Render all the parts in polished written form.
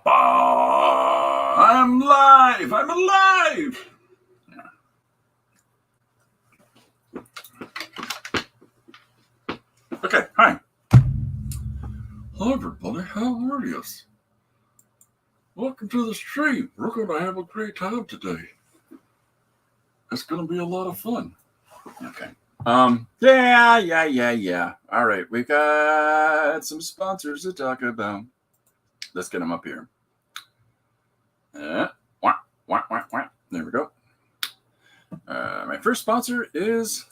I'm live. I'm alive. Okay. Hi. Hello, everybody. How are you? Welcome to the stream. We're going to have a great time today. It's going to be a lot of fun. Okay. Yeah. All right. We got some sponsors to talk about. Let's get them up here. There we go. My first sponsor is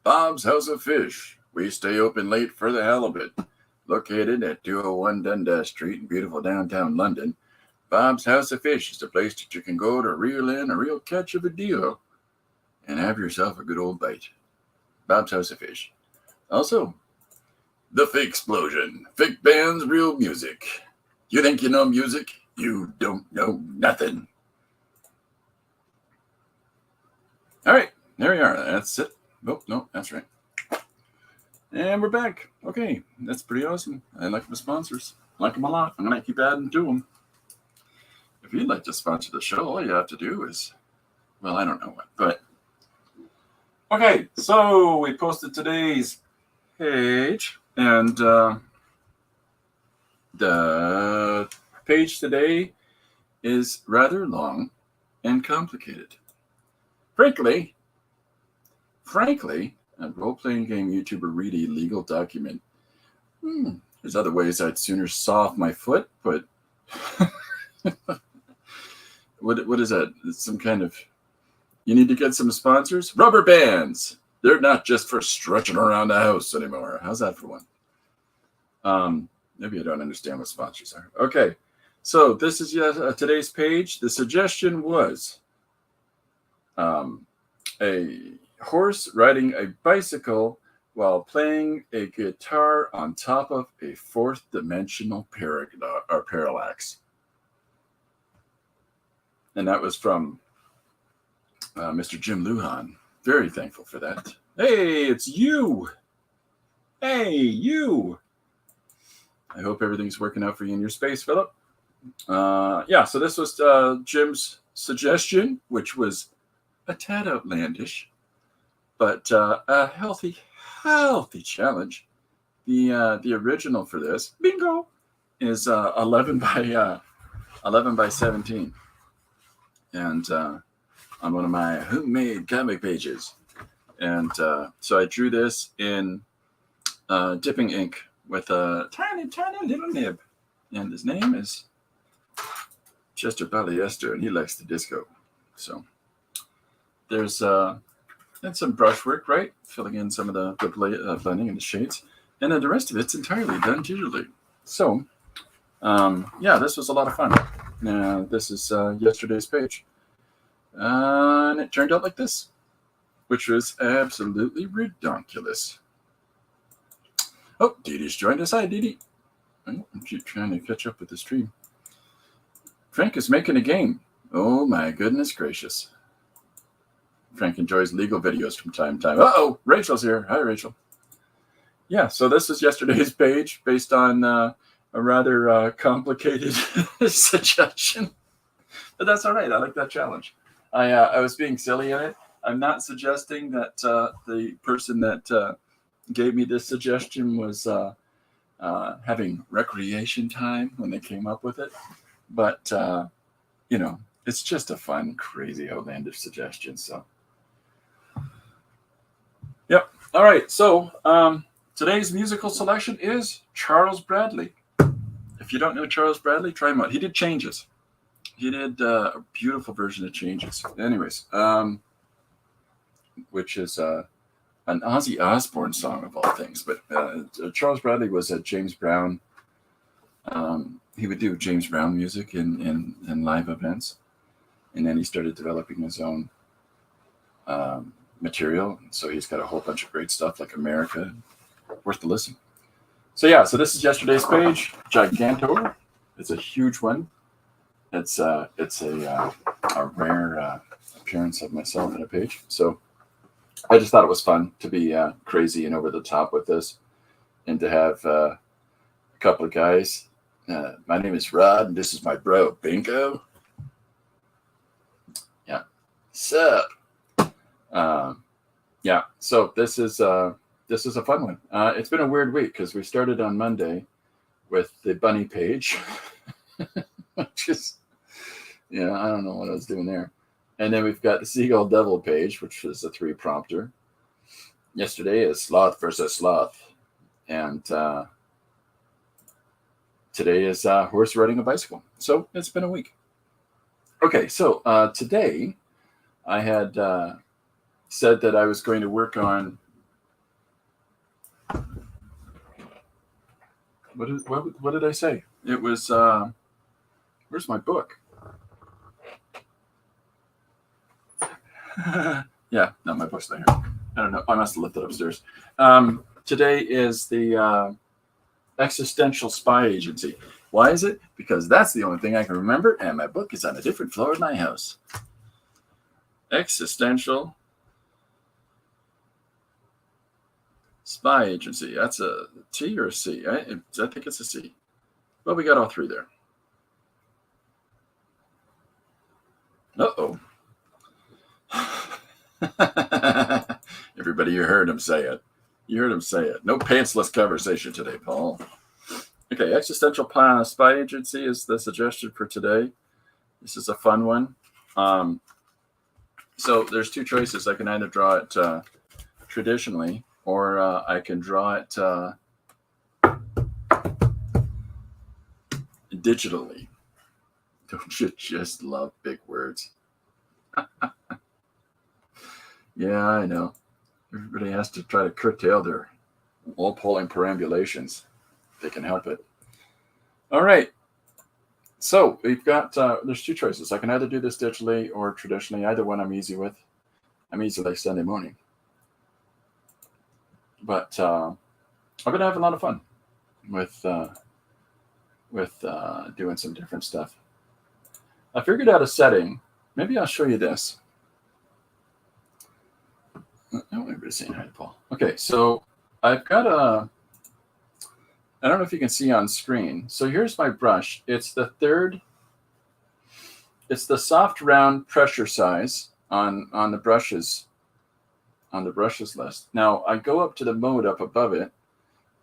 Bob's House of Fish. We stay open late for the halibut. Located at 201 Dundas Street in beautiful downtown London, Bob's House of Fish is the place that you can go to reel in a real catch of a deal and have yourself a good old bite. Bob's House of Fish. Also, The Fake Explosion. Fake bands, real music. You think you know music? You don't know nothing. All right, there we are. That's it. Oh, no, that's right. And we're back. Okay, that's pretty awesome. I like the sponsors. I like them a lot. I'm going to keep adding to them. If you'd like to sponsor the show, all you have to do is, well, I don't know what, but. Okay, so we posted today's page, and the page today is rather long and complicated. Frankly, a role-playing game YouTuber read a legal document. There's other ways I'd sooner saw off my foot, but what is that? It's some kind of, you need to get some sponsors? Rubber bands! They're not just for stretching around the house anymore. How's that for one? Maybe I don't understand what sponsors are. Okay, so this is today's page. The suggestion was a horse riding a bicycle while playing a guitar on top of a fourth-dimensional parallax. And that was from Mr. Jim Lujan. Very thankful for that. Hey, it's you. Hey, you. I hope everything's working out for you in your space, Philip. Yeah, so this was Jim's suggestion, which was a tad outlandish, but a healthy challenge. The original for this, bingo, is 11 by 17, and on one of my homemade comic pages, and so I drew this in dipping ink with a tiny little nib, and his name is Chester Polyester, and he likes the disco. So there's and some brushwork, right? Filling in some of the blending and the shades. And then the rest of it's entirely done digitally. So, yeah, this was a lot of fun. This is yesterday's page. And it turned out like this, which was absolutely redonkulous. Oh, Dee Dee's joined us. Hi, Dee Dee. I keep trying to catch up with the stream. Frank is making a game. Oh, my goodness gracious. Frank enjoys legal videos from time to time. Uh-oh, Rachel's here. Hi, Rachel. Yeah, so this is yesterday's page based on a rather complicated suggestion. But that's all right. I like that challenge. I was being silly in it. I'm not suggesting that the person that gave me this suggestion was having recreation time when they came up with it. But, you know, it's just a fun, crazy, outlandish suggestion, so. Yep. All right. So today's musical selection is Charles Bradley. If you don't know Charles Bradley, try him out. He did Changes. He did a beautiful version of Changes. Anyways, which is an Ozzy Osbourne song of all things. But Charles Bradley was a James Brown. He would do James Brown music in live events. And then he started developing his own material. So he's got a whole bunch of great stuff like America. Worth the listen. So yeah, so this is yesterday's page. Gigantor. It's a huge one. It's a rare appearance of myself in a page. So I just thought it was fun to be crazy and over the top with this, and to have a couple of guys My name is Rod, and this is my bro, Bingo. Yeah. Sup? Yeah. So this is a fun one. It's been a weird week because we started on Monday with the bunny page, which is, I don't know what I was doing there. And then we've got the Seagull Devil page, which is a 3-prompter. Yesterday is Sloth versus Sloth. And today is horse riding a bicycle. So it's been a week. Okay, so today I had said that I was going to work on what did I say? It was where's my book? Yeah, no, my book's not here. I don't know. I must have left it upstairs. Today is the Existential Spy Agency. Why is it? Because that's the only thing I can remember, and my book is on a different floor in my house. Existential Spy Agency. That's a T or a C? I think it's a C. Well, we got all three there. Uh-oh. Everybody, you heard him say it. You heard him say it. No pantsless conversation today, Paul. Okay, Existential Spy Agency is the suggestion for today. This is a fun one. So there's two choices. I can either draw it traditionally, or I can draw it digitally. Don't you just love big words? Yeah, I know. Everybody has to try to curtail their wall-pulling perambulations. They can help it. All right. So we've got, there's two choices. I can either do this digitally or traditionally. Either one I'm easy with. I'm easy like Sunday morning. But I'm going to have a lot of fun with doing some different stuff. I figured out a setting. Maybe I'll show you this. No, everybody's saying hi to Paul. Okay, so I've got I don't know if you can see on screen. So here's my brush. It's the soft round pressure size on the brushes list. Now I go up to the mode up above it,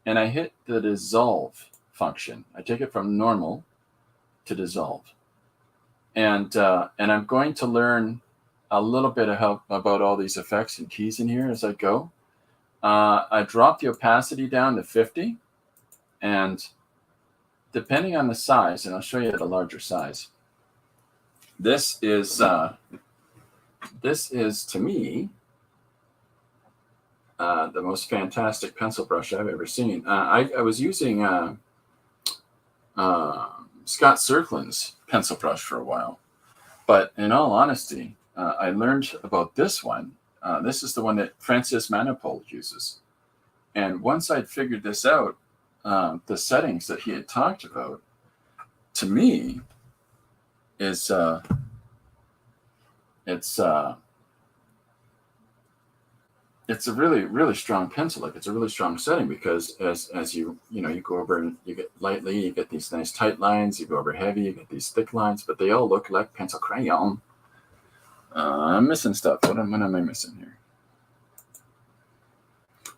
and I hit the dissolve function. I take it from normal to dissolve, and I'm going to learn a little bit about all these effects and keys in here as I go. I drop the opacity down to 50, and depending on the size, and I'll show you at a larger size, this is to me the most fantastic pencil brush I've ever seen. I was using Scott Circlin's pencil brush for a while, but in all honesty, I learned about this one. This is the one that Francis Manipul uses. And once I'd figured this out, the settings that he had talked about, to me, is it's a really, really strong pencil. Like, it's a really strong setting because as you go over and you get lightly, you get these nice tight lines. You go over heavy, you get these thick lines, but they all look like pencil crayon. I'm missing stuff. What am I missing here?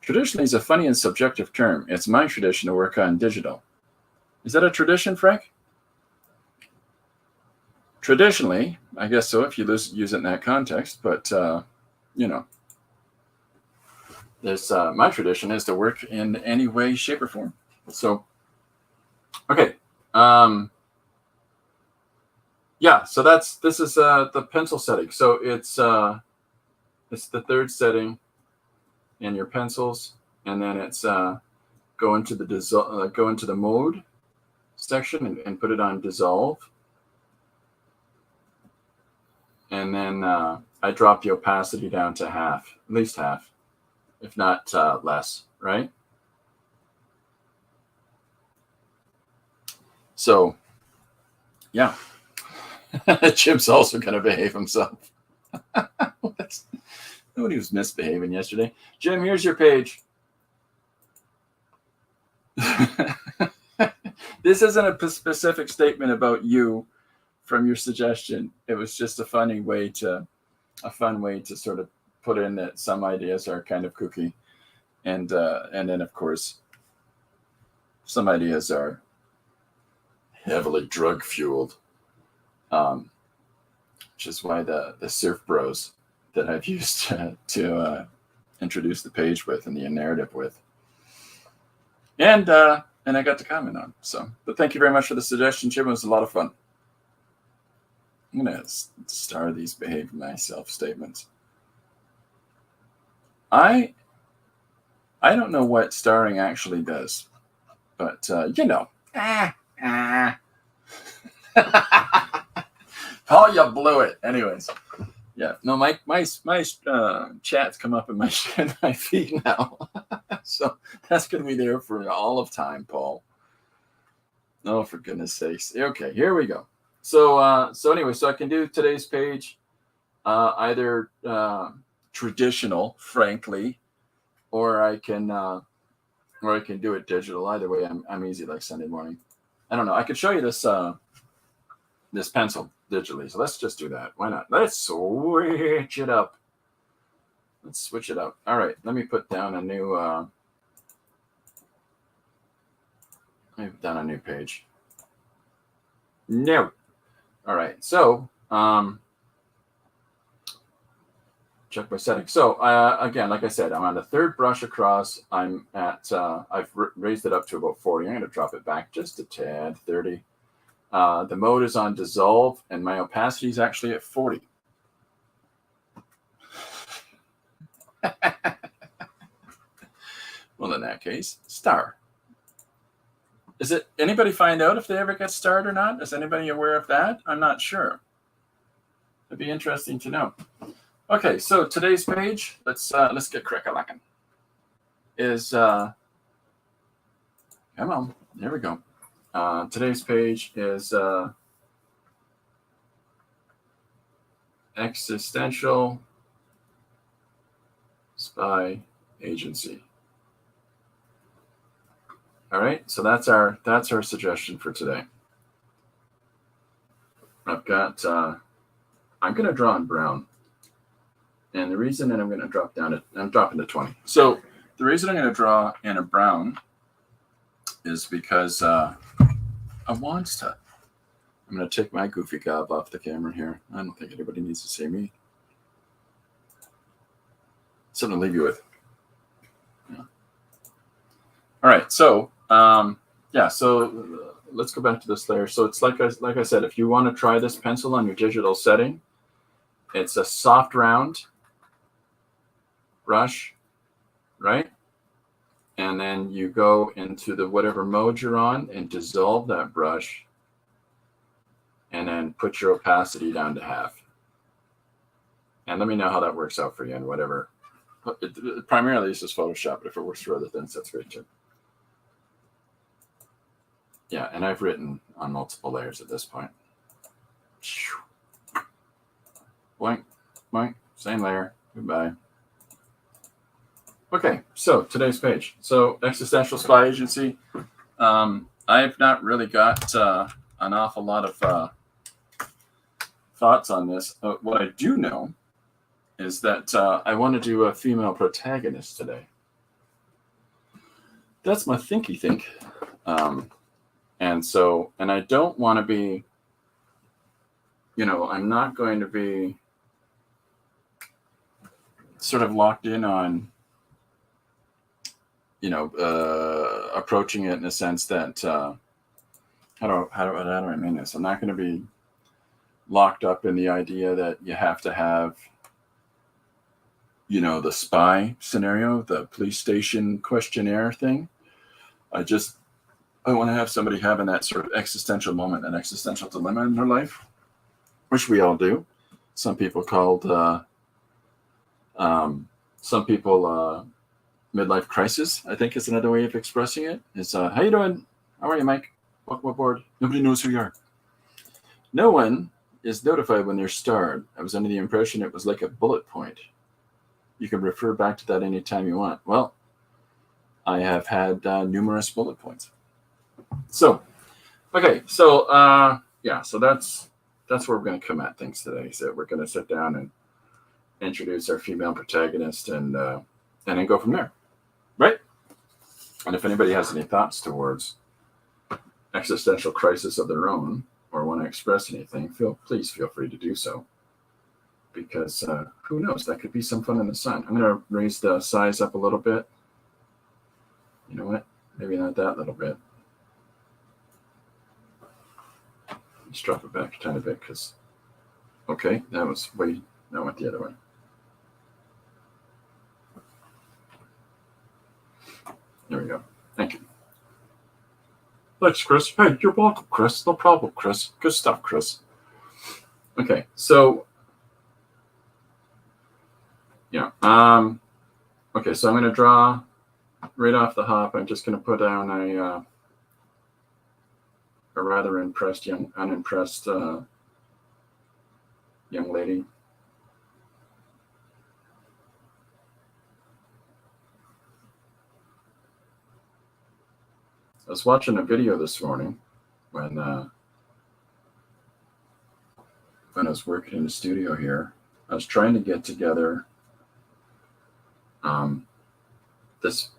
Traditionally is a funny and subjective term. It's my tradition to work on digital. Is that a tradition, Frank? Traditionally, I guess so if you use it in that context, but there's my tradition is to work in any way, shape, or form. So, okay. Yeah, so this is the pencil setting. So it's the third setting in your pencils, and then it's go into the mode section and put it on dissolve, and then I drop the opacity down to half, at least half, if not less, right? So, yeah. Chip's also going to behave himself. Nobody was misbehaving yesterday. Jim, here's your page. This isn't a specific statement about you from your suggestion. It was just a fun way to sort of put in that some ideas are kind of kooky, and then of course some ideas are heavily drug fueled, which is why the surf bros that I've used to introduce the page with and the narrative with, and I got to comment on. So, but thank you very much for the suggestion, Jim. It was a lot of fun. I'm gonna star these behave myself statements. I don't know what starring actually does, but you know. Paul, you blew it. Anyways, yeah. No, my chats come up in my feed now, so that's gonna be there for all of time, Paul. Oh, for goodness sakes. Okay, here we go. So anyway, so I can do today's page either traditional, frankly, or I can do it digital. Either way, I'm easy like Sunday morning. I don't know. I could show you this this pencil digitally. So let's just do that. Why not? Let's switch it up. Let's switch it up. All right. Let me put down a new page. No. All right. So check my settings. So again, like I said, I'm on the third brush across. I'm at I've raised it up to about 40. I'm going to drop it back just a tad, 30. The mode is on dissolve, and my opacity is actually at 40. Well, in that case, star. Is it anybody find out if they ever get starred or not? Is anybody aware of that? I'm not sure. It'd be interesting to know. Okay, so today's page, let's get crack-a-lackin'. Is come on, there we go. Today's page is Existential Spy Agency. All right, so that's our suggestion for today. I've got I'm going to draw in brown, and the reason that I'm going to drop down I'm dropping to 20. So the reason I'm going to draw in a brown is because I want to. I'm going to take my goofy gob off the camera here. I don't think anybody needs to see me. Something to leave you with. Yeah. All right, so so let's go back to this layer. So it's like I said, if you want to try this pencil on your digital setting, it's a soft round brush, right? And then you go into the whatever mode you're on and dissolve that brush, and then put your opacity down to half. And let me know how that works out for you and whatever. Primarily this is Photoshop, but if it works for other things, that's great too. Yeah, and I've written on multiple layers at this point. Boink, boink, same layer, goodbye. Okay, so today's page. So Existential Spy Agency. I've not really got an awful lot of thoughts on this. What I do know is that I want to do a female protagonist today. That's my thinky think. And I don't want to be, I'm not going to be sort of locked in on, approaching it in a sense that, how do I mean this? I'm not going to be locked up in the idea that you have to have, the spy scenario, the police station questionnaire thing. I want to have somebody having that sort of existential moment, an existential dilemma in their life, which we all do. Some people called, midlife crisis, I think is another way of expressing it. Is how you doing? How are you, Mike? Welcome aboard. Nobody knows who you are. No one is notified when they're starred. I was under the impression it was like a bullet point. You can refer back to that anytime you want. Well, I have had numerous bullet points. So, okay, so yeah, so that's where we're going to come at things today. So we're going to sit down and introduce our female protagonist, and then go from there, right? And if anybody has any thoughts towards existential crisis of their own, or want to express anything, please feel free to do so. Because who knows, that could be some fun in the sun. I'm going to raise the size up a little bit. You know what? Maybe not that little bit. Let's drop it back a tiny bit because, okay, that went the other way. There we go. Thank you. Thanks, Chris. Hey, you're welcome, Chris. No problem, Chris. Good stuff, Chris. Okay, so yeah. Okay, so I'm going to draw right off the hop. I'm just going to put down a rather unimpressed young lady. I was watching a video this morning when I was working in the studio here. I was trying to get together this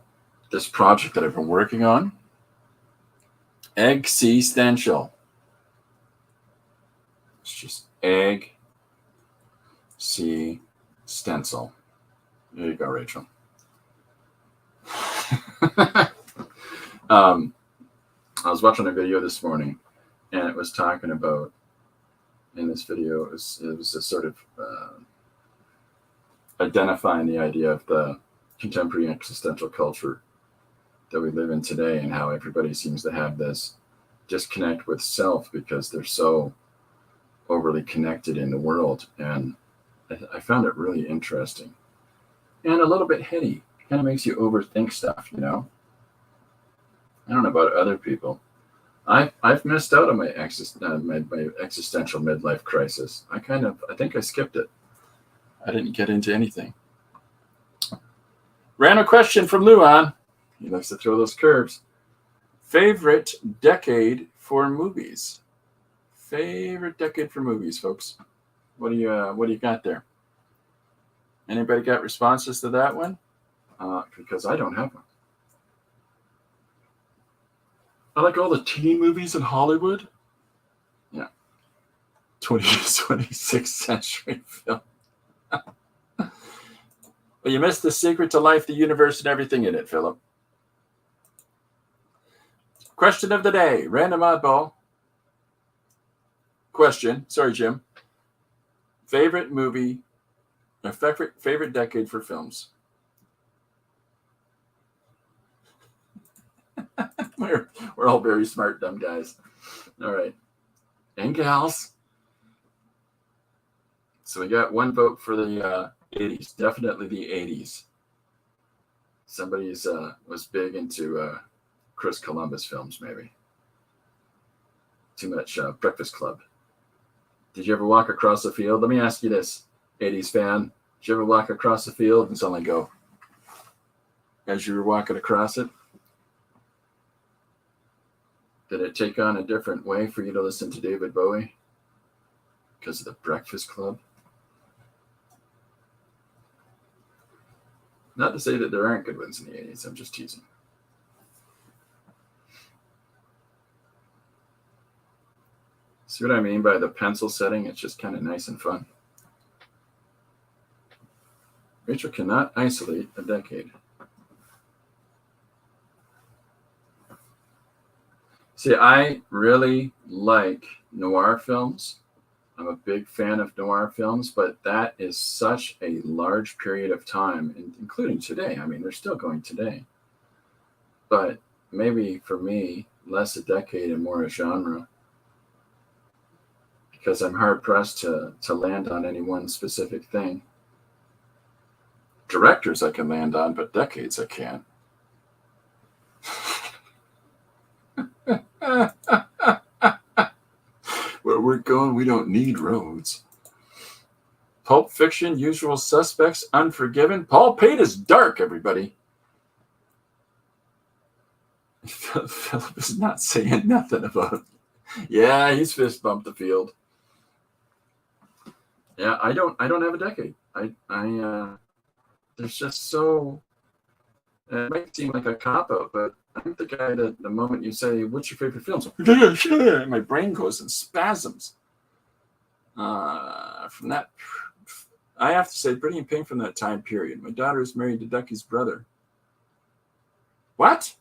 project that I've been working on. Existential. It's just egg, C, stencil. There you go, Rachel. I was watching a video this morning, and it was talking about, in this video, it was a sort of identifying the idea of the contemporary existential culture that we live in today, and how everybody seems to have this disconnect with self because they're so overly connected in the world. And I found it really interesting and a little bit heady. It kind of makes you overthink stuff, you know? I don't know about other people. I've missed out on my existential midlife crisis. I think I skipped it. I didn't get into anything. Random question from Luan. He likes to throw those curves. Favorite decade for movies? Favorite decade for movies, folks. What do you got there? Anybody got responses to that one? Because I don't have one. I like all the teen movies in Hollywood. Yeah. 26th century film. Well, you missed the secret to life, the universe, and everything in it, Philip. Question of the day. Random oddball. Question. Sorry, Jim. Favorite movie, or favorite decade for films? We're all very smart, dumb guys. All right. And gals. So we got one vote for the 80s. Definitely the 80s. Somebody's was big into Chris Columbus films, maybe. Too much Breakfast Club. Did you ever walk across the field? Let me ask you this, 80s fan. Did you ever walk across the field and suddenly go, as you were walking across it? Did it take on a different way for you to listen to David Bowie? Because of the Breakfast Club? Not to say that there aren't good ones in the 80s. I'm just teasing. See what I mean by the pencil setting? It's just kind of nice and fun. Rachel cannot isolate a decade. See, I really like noir films. I'm a big fan of noir films, but that is such a large period of time, including today. I mean, they're still going today. But maybe for me, less a decade and more a genre. Because I'm hard-pressed to land on any one specific thing. Directors I can land on, but decades I can't. Where we're going, we don't need roads. Pulp Fiction, Usual Suspects, Unforgiven. Paul Pate is dark, everybody. Philip is not saying nothing about it. Yeah, he's fist bumped the field. Yeah, I don't have a decade. There's just so, it might seem like a cop out, but I'm the guy that the moment you say, what's your favorite film? So, my brain goes in spasms. From that, I have to say, Pretty in Pink from that time period. My daughter is married to Ducky's brother. What?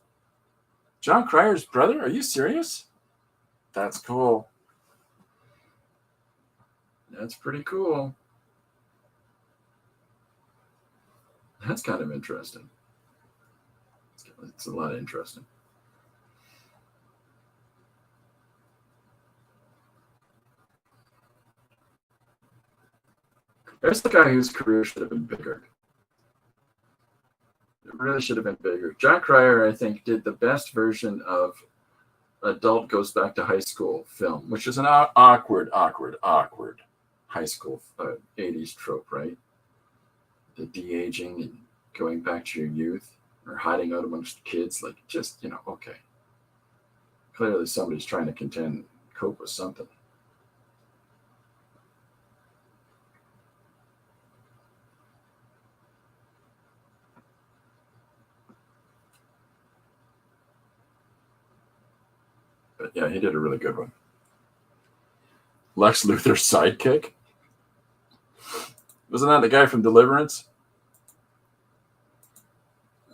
John Cryer's brother? Are you serious? That's cool. That's pretty cool. That's kind of interesting. It's a lot interesting. There's the guy whose career should have been bigger. It really should have been bigger. John Cryer, I think, did the best version of adult goes back to high school film, which is an awkward high school 80s trope, right? The de-aging and going back to your youth or hiding out amongst kids, like just, okay. Clearly somebody's trying to cope with something. But yeah, he did a really good one. Lex Luthor's sidekick? Wasn't that the guy from Deliverance?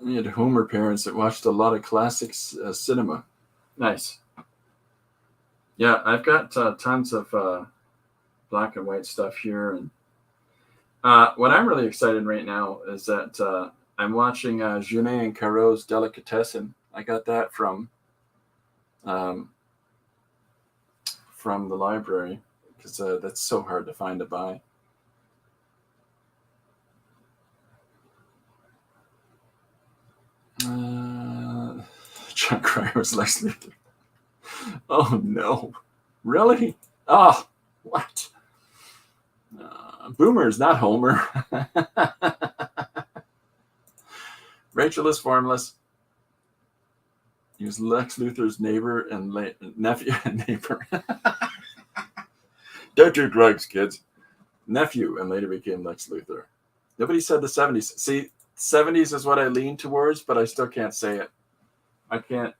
We had Homer parents that watched a lot of classics cinema. Nice. Yeah, I've got tons of black and white stuff here. And what I'm really excited right now is that I'm watching Jeunet and Caro's Delicatessen. I got that from the library because that's so hard to find to buy. John Cryer was Lex Luthor. Oh no, really? Oh, what? Boomer is not Homer. Rachel is formless. He was Lex Luthor's neighbor and nephew and neighbor. Don't do drugs, kids. Nephew, and later became Lex Luthor. Nobody said the 70s. See, 70s is what I lean towards, but I still can't say it. I can't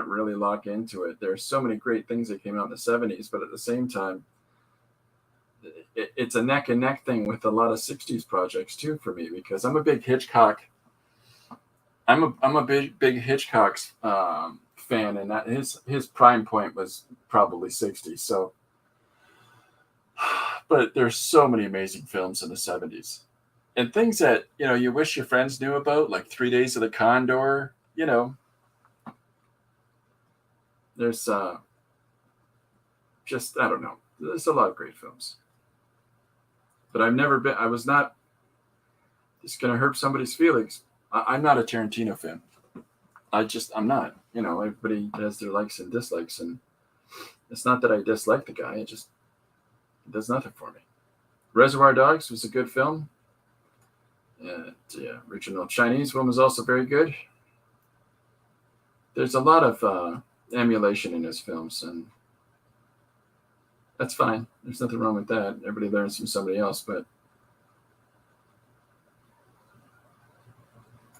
really lock into it. There's so many great things that came out in the 70s, but at the same time, it's a neck and neck thing with a lot of 60s projects too for me, because I'm a big Hitchcock. I'm a big Hitchcock fan, and that his prime point was probably 60s. So, but there's so many amazing films in the 70s, and things that you wish your friends knew about, like 3 Days of the Condor. There's just, I don't know. There's a lot of great films, but I was not. It's gonna hurt somebody's feelings. I'm not a Tarantino fan. I'm not. Everybody has their likes and dislikes, and it's not that I dislike the guy. It does nothing for me. Reservoir Dogs was a good film. The original Chinese one was also very good. There's a lot of emulation in his films, and that's fine. There's nothing wrong with that. Everybody learns from somebody else, but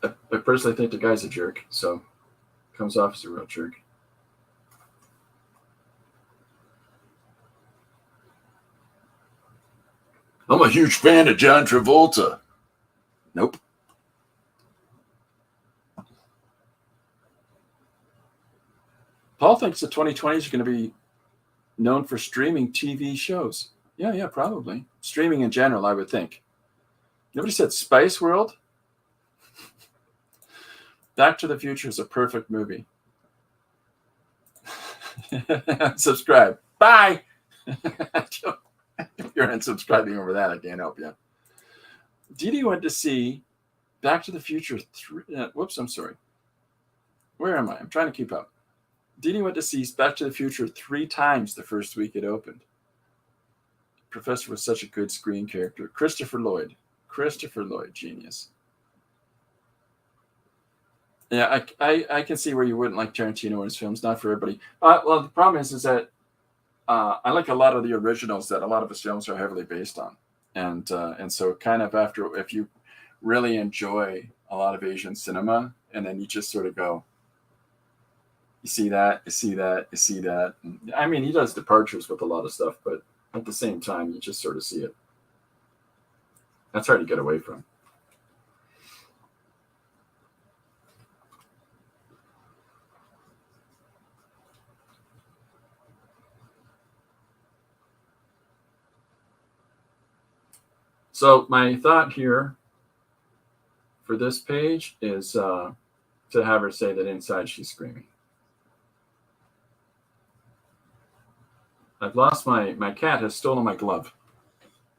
I personally think the guy's a jerk, so comes off as a real jerk. I'm a huge fan of John Travolta. Nope. Paul thinks the 2020s are going to be known for streaming TV shows. Yeah, probably. Streaming in general, I would think. Nobody said Spice World? Back to the Future is a perfect movie. Subscribe. Bye. If you're unsubscribing over that, I can't help you. Didi went to see Back to the Future 3. Whoops, I'm sorry. Where am I? I'm trying to keep up. Didi went to see Back to the Future 3 times the first week it opened. Professor was such a good screen character. Christopher Lloyd, genius. Yeah, I can see where you wouldn't like Tarantino and his films. Not for everybody. Well, the problem is that I like a lot of the originals that a lot of his films are heavily based on, and so kind of after, if you really enjoy a lot of Asian cinema, and then you just sort of go, you see that, you see that, you see that. And, I mean, he does departures with a lot of stuff, but at the same time, you just sort of see it. That's hard to get away from. So my thought here for this page is to have her say that inside she's screaming. I've lost my cat has stolen my glove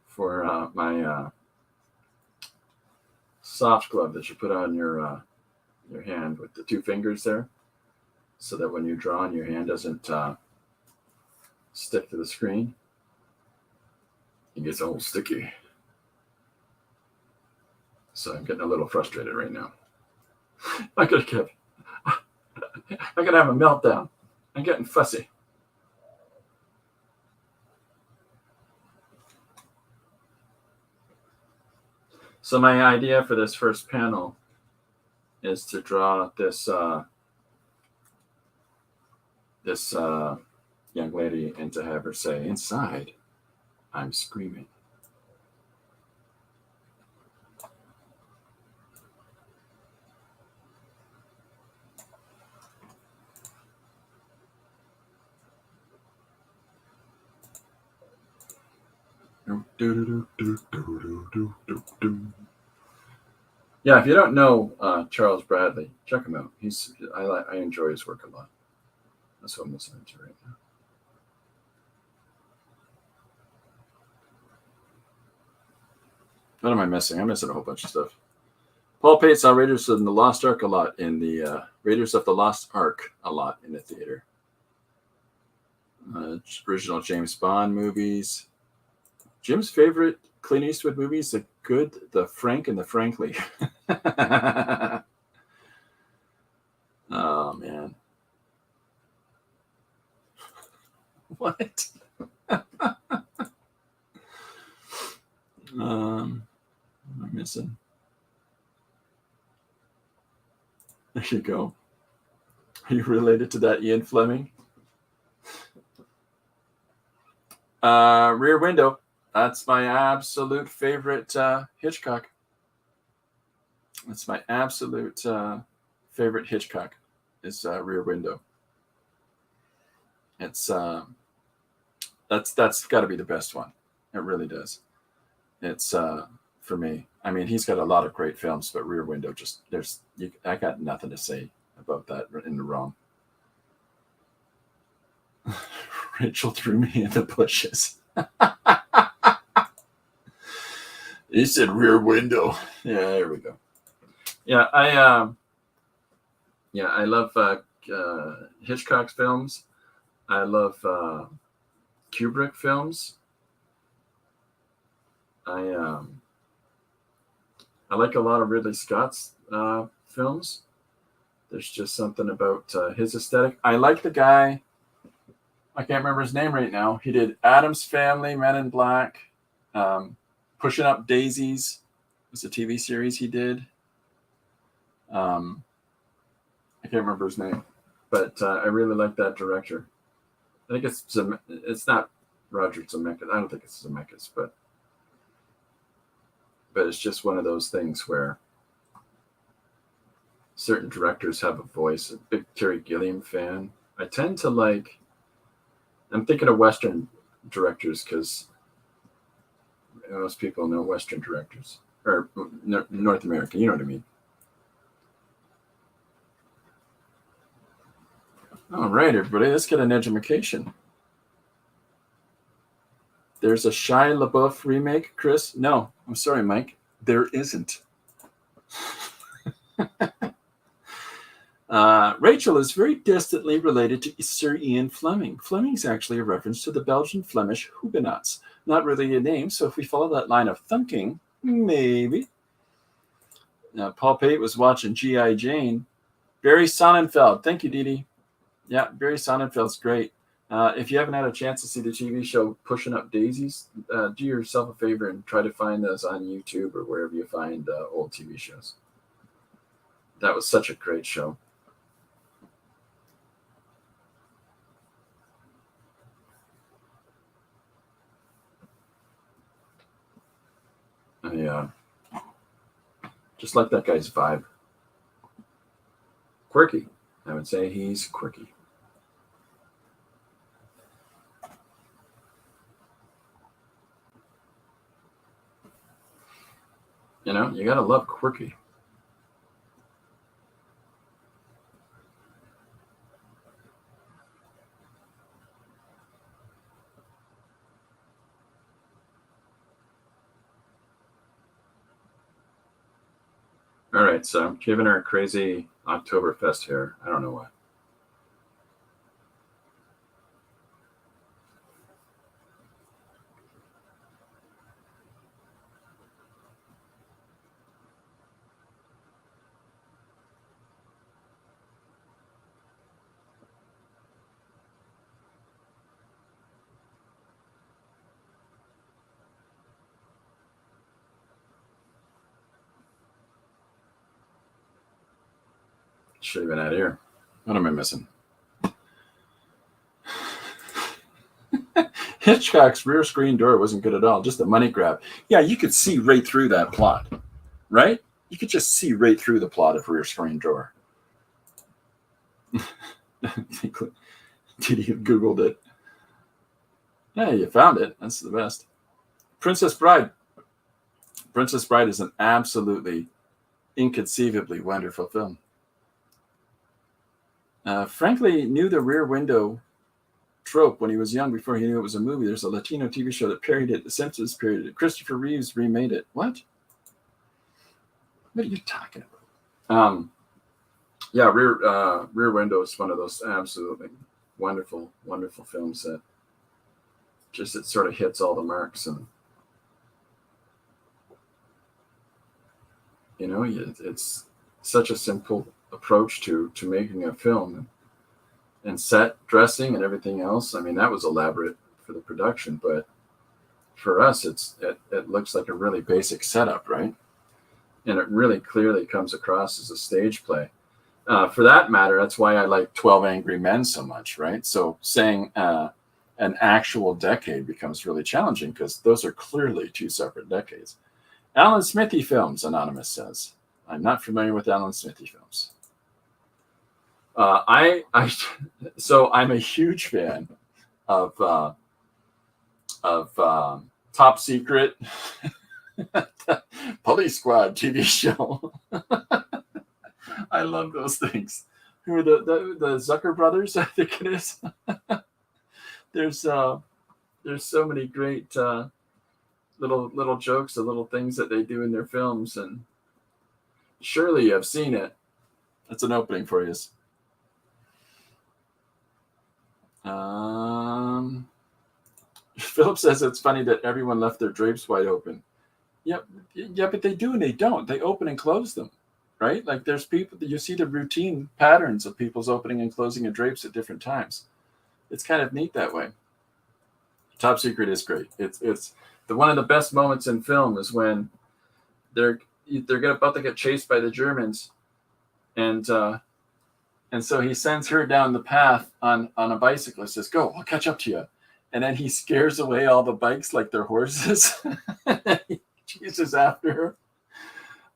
for my soft glove that you put on your hand with the two fingers there, so that when you draw on, your hand doesn't stick to the screen. It gets all sticky. So I'm getting a little frustrated right now. I could have a meltdown. I'm getting fussy. So my idea for this first panel is to draw this young lady and to have her say, inside, I'm screaming. Yeah, if you don't know Charles Bradley, check him out. I enjoy his work a lot. That's what I'm listening to right now. What am I missing? I'm missing a whole bunch of stuff. Paul Pate saw Raiders of the Lost Ark a lot in the Raiders of the Lost Ark a lot in the theater. Original James Bond movies. Jim's favorite Clint Eastwood movies: The Good, The Frank, and The Frankly. Oh man, what? What am I missing? There you go. Are you related to that Ian Fleming? Rear Window. That's my absolute favorite Hitchcock. That's my absolute favorite Hitchcock is Rear Window. It's that's got to be the best one. It really does. It's for me. I mean, he's got a lot of great films, but Rear Window, I got nothing to say about that in the wrong. Rachel threw me in the bushes. He said Rear Window. Yeah, there we go. Yeah, I love Hitchcock's films. I love Kubrick films. I like a lot of Ridley Scott's films. There's just something about his aesthetic. I like the guy. I can't remember his name right now. He did Addams Family, Men in Black, Pushing Up Daisies was a TV series he did. I can't remember his name, but I really like that director. I think it's not Roger Zemeckis. I don't think it's Zemeckis, but it's just one of those things where certain directors have a voice. A big Terry Gilliam fan. I tend to like. I'm thinking of Western directors because most people know Western directors, or North American. You know what I mean. All right, everybody, let's get an education. There's a Shia LaBeouf remake, Chris? No, I'm sorry, Mike. There isn't. Rachel is very distantly related to Sir Ian Fleming. Fleming's actually a reference to the Belgian Flemish Huguenots. Not really a name, so if we follow that line of thinking, maybe. Paul Pate was watching G.I. Jane Barry Sonnenfeld. Thank you, Dee Dee. Yeah, Barry Sonnenfeld's great. If you haven't had a chance to see the TV show Pushing Up Daisies, do yourself a favor and try to find those on YouTube or wherever you find old TV shows. That was such a great show. Yeah, just like that guy's vibe. Quirky. I would say he's quirky. You know, you gotta love quirky. All right, so I'm giving her a crazy Oktoberfest hair. I don't know why. Should have been out here. What am I missing? Hitchcock's rear screen door wasn't good at all. Just a money grab. Yeah, you could see right through that plot, right? You could just see right through the plot of Rear Screen Door. Did you Googled it? Yeah, you found it. That's the best. Princess Bride. Princess Bride is an absolutely inconceivably wonderful film. Frankly, knew the Rear Window trope when he was young before he knew it was a movie. There's a Latino TV show that parodied it. The Simpsons parodied it. Christopher Reeves remade it. What? What are you talking about? Yeah, Rear Window is one of those absolutely wonderful, wonderful films that just it sort of hits all the marks, and you know, it's such a simple approach to making a film, and set dressing and everything else. I mean, that was elaborate for the production, but for us, it looks like a really basic setup, right? And it really clearly comes across as a stage play. For that matter, that's why I like 12 Angry Men so much, right? So saying an actual decade becomes really challenging because those are clearly two separate decades. Alan Smithy films, Anonymous says. I'm not familiar with Alan Smithy films. So I'm a huge fan of Top Secret, Police Squad TV show. I love those things. Who are the Zucker brothers? I think it is. There's so many great little jokes and little things that they do in their films, and surely I've seen it. That's an opening for you. Philip says it's funny that everyone left their drapes wide open. Yeah, but they do and they don't. They open and close them, right? Like there's people that you see the routine patterns of people's opening and closing of drapes at different times. It's kind of neat that way. Top Secret is great. It's the one of the best moments in film is when they're about to get chased by the Germans, and so he sends her down the path on a bicycle. He says, "Go, I'll catch up to you." And then he scares away all the bikes like they're horses. He chases after her.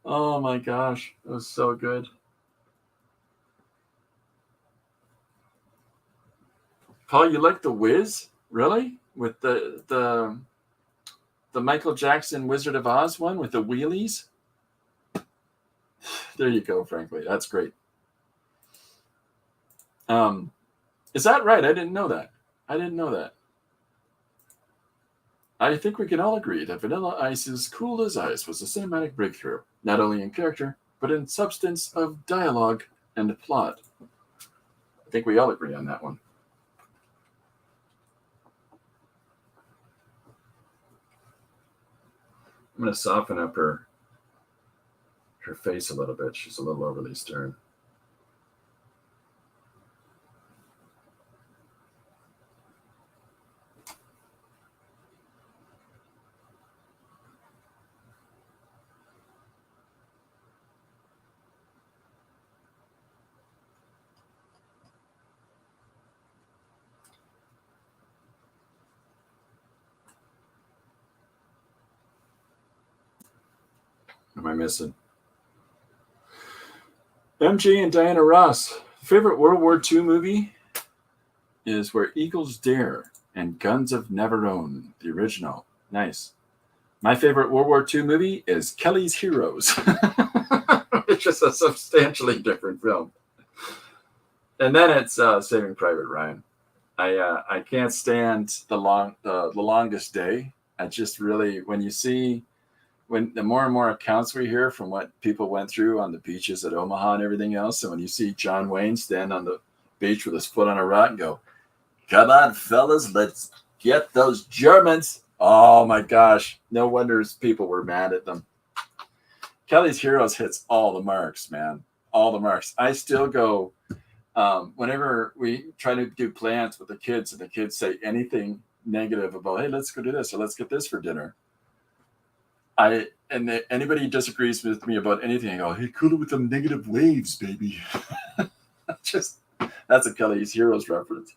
Oh my gosh, it was so good. Paul, you like The Wiz? Really? With the Michael Jackson Wizard of Oz one with the wheelies? There you go, frankly. That's great. Is that right? I didn't know that. I think we can all agree that Vanilla Ice's Cool as Ice was a cinematic breakthrough, not only in character, but in substance of dialogue and plot. I think we all agree on that one. I'm going to soften up her face a little bit. She's a little overly stern. What am I missing? MJ and Diana Ross. Favorite World War II movie is Where Eagles Dare and Guns of Navarone, the original. Nice. My favorite World War II movie is Kelly's Heroes, which is a substantially different film. And then it's Saving Private Ryan. I can't stand the Longest Day. I just really, when the more and more accounts we hear from what people went through on the beaches at Omaha and everything else, and when you see John Wayne stand on the beach with his foot on a rock and go, "Come on, fellas, let's get those Germans." Oh my gosh. No wonder people were mad at them. Kelly's Heroes hits all the marks, man. All the marks. I still go, whenever we try to do plans with the kids and the kids say anything negative about, hey, let's go do this or let's get this for dinner. Anybody disagrees with me about anything, I go, hey, cool it with them negative waves, baby. That's a Kelly's Heroes reference.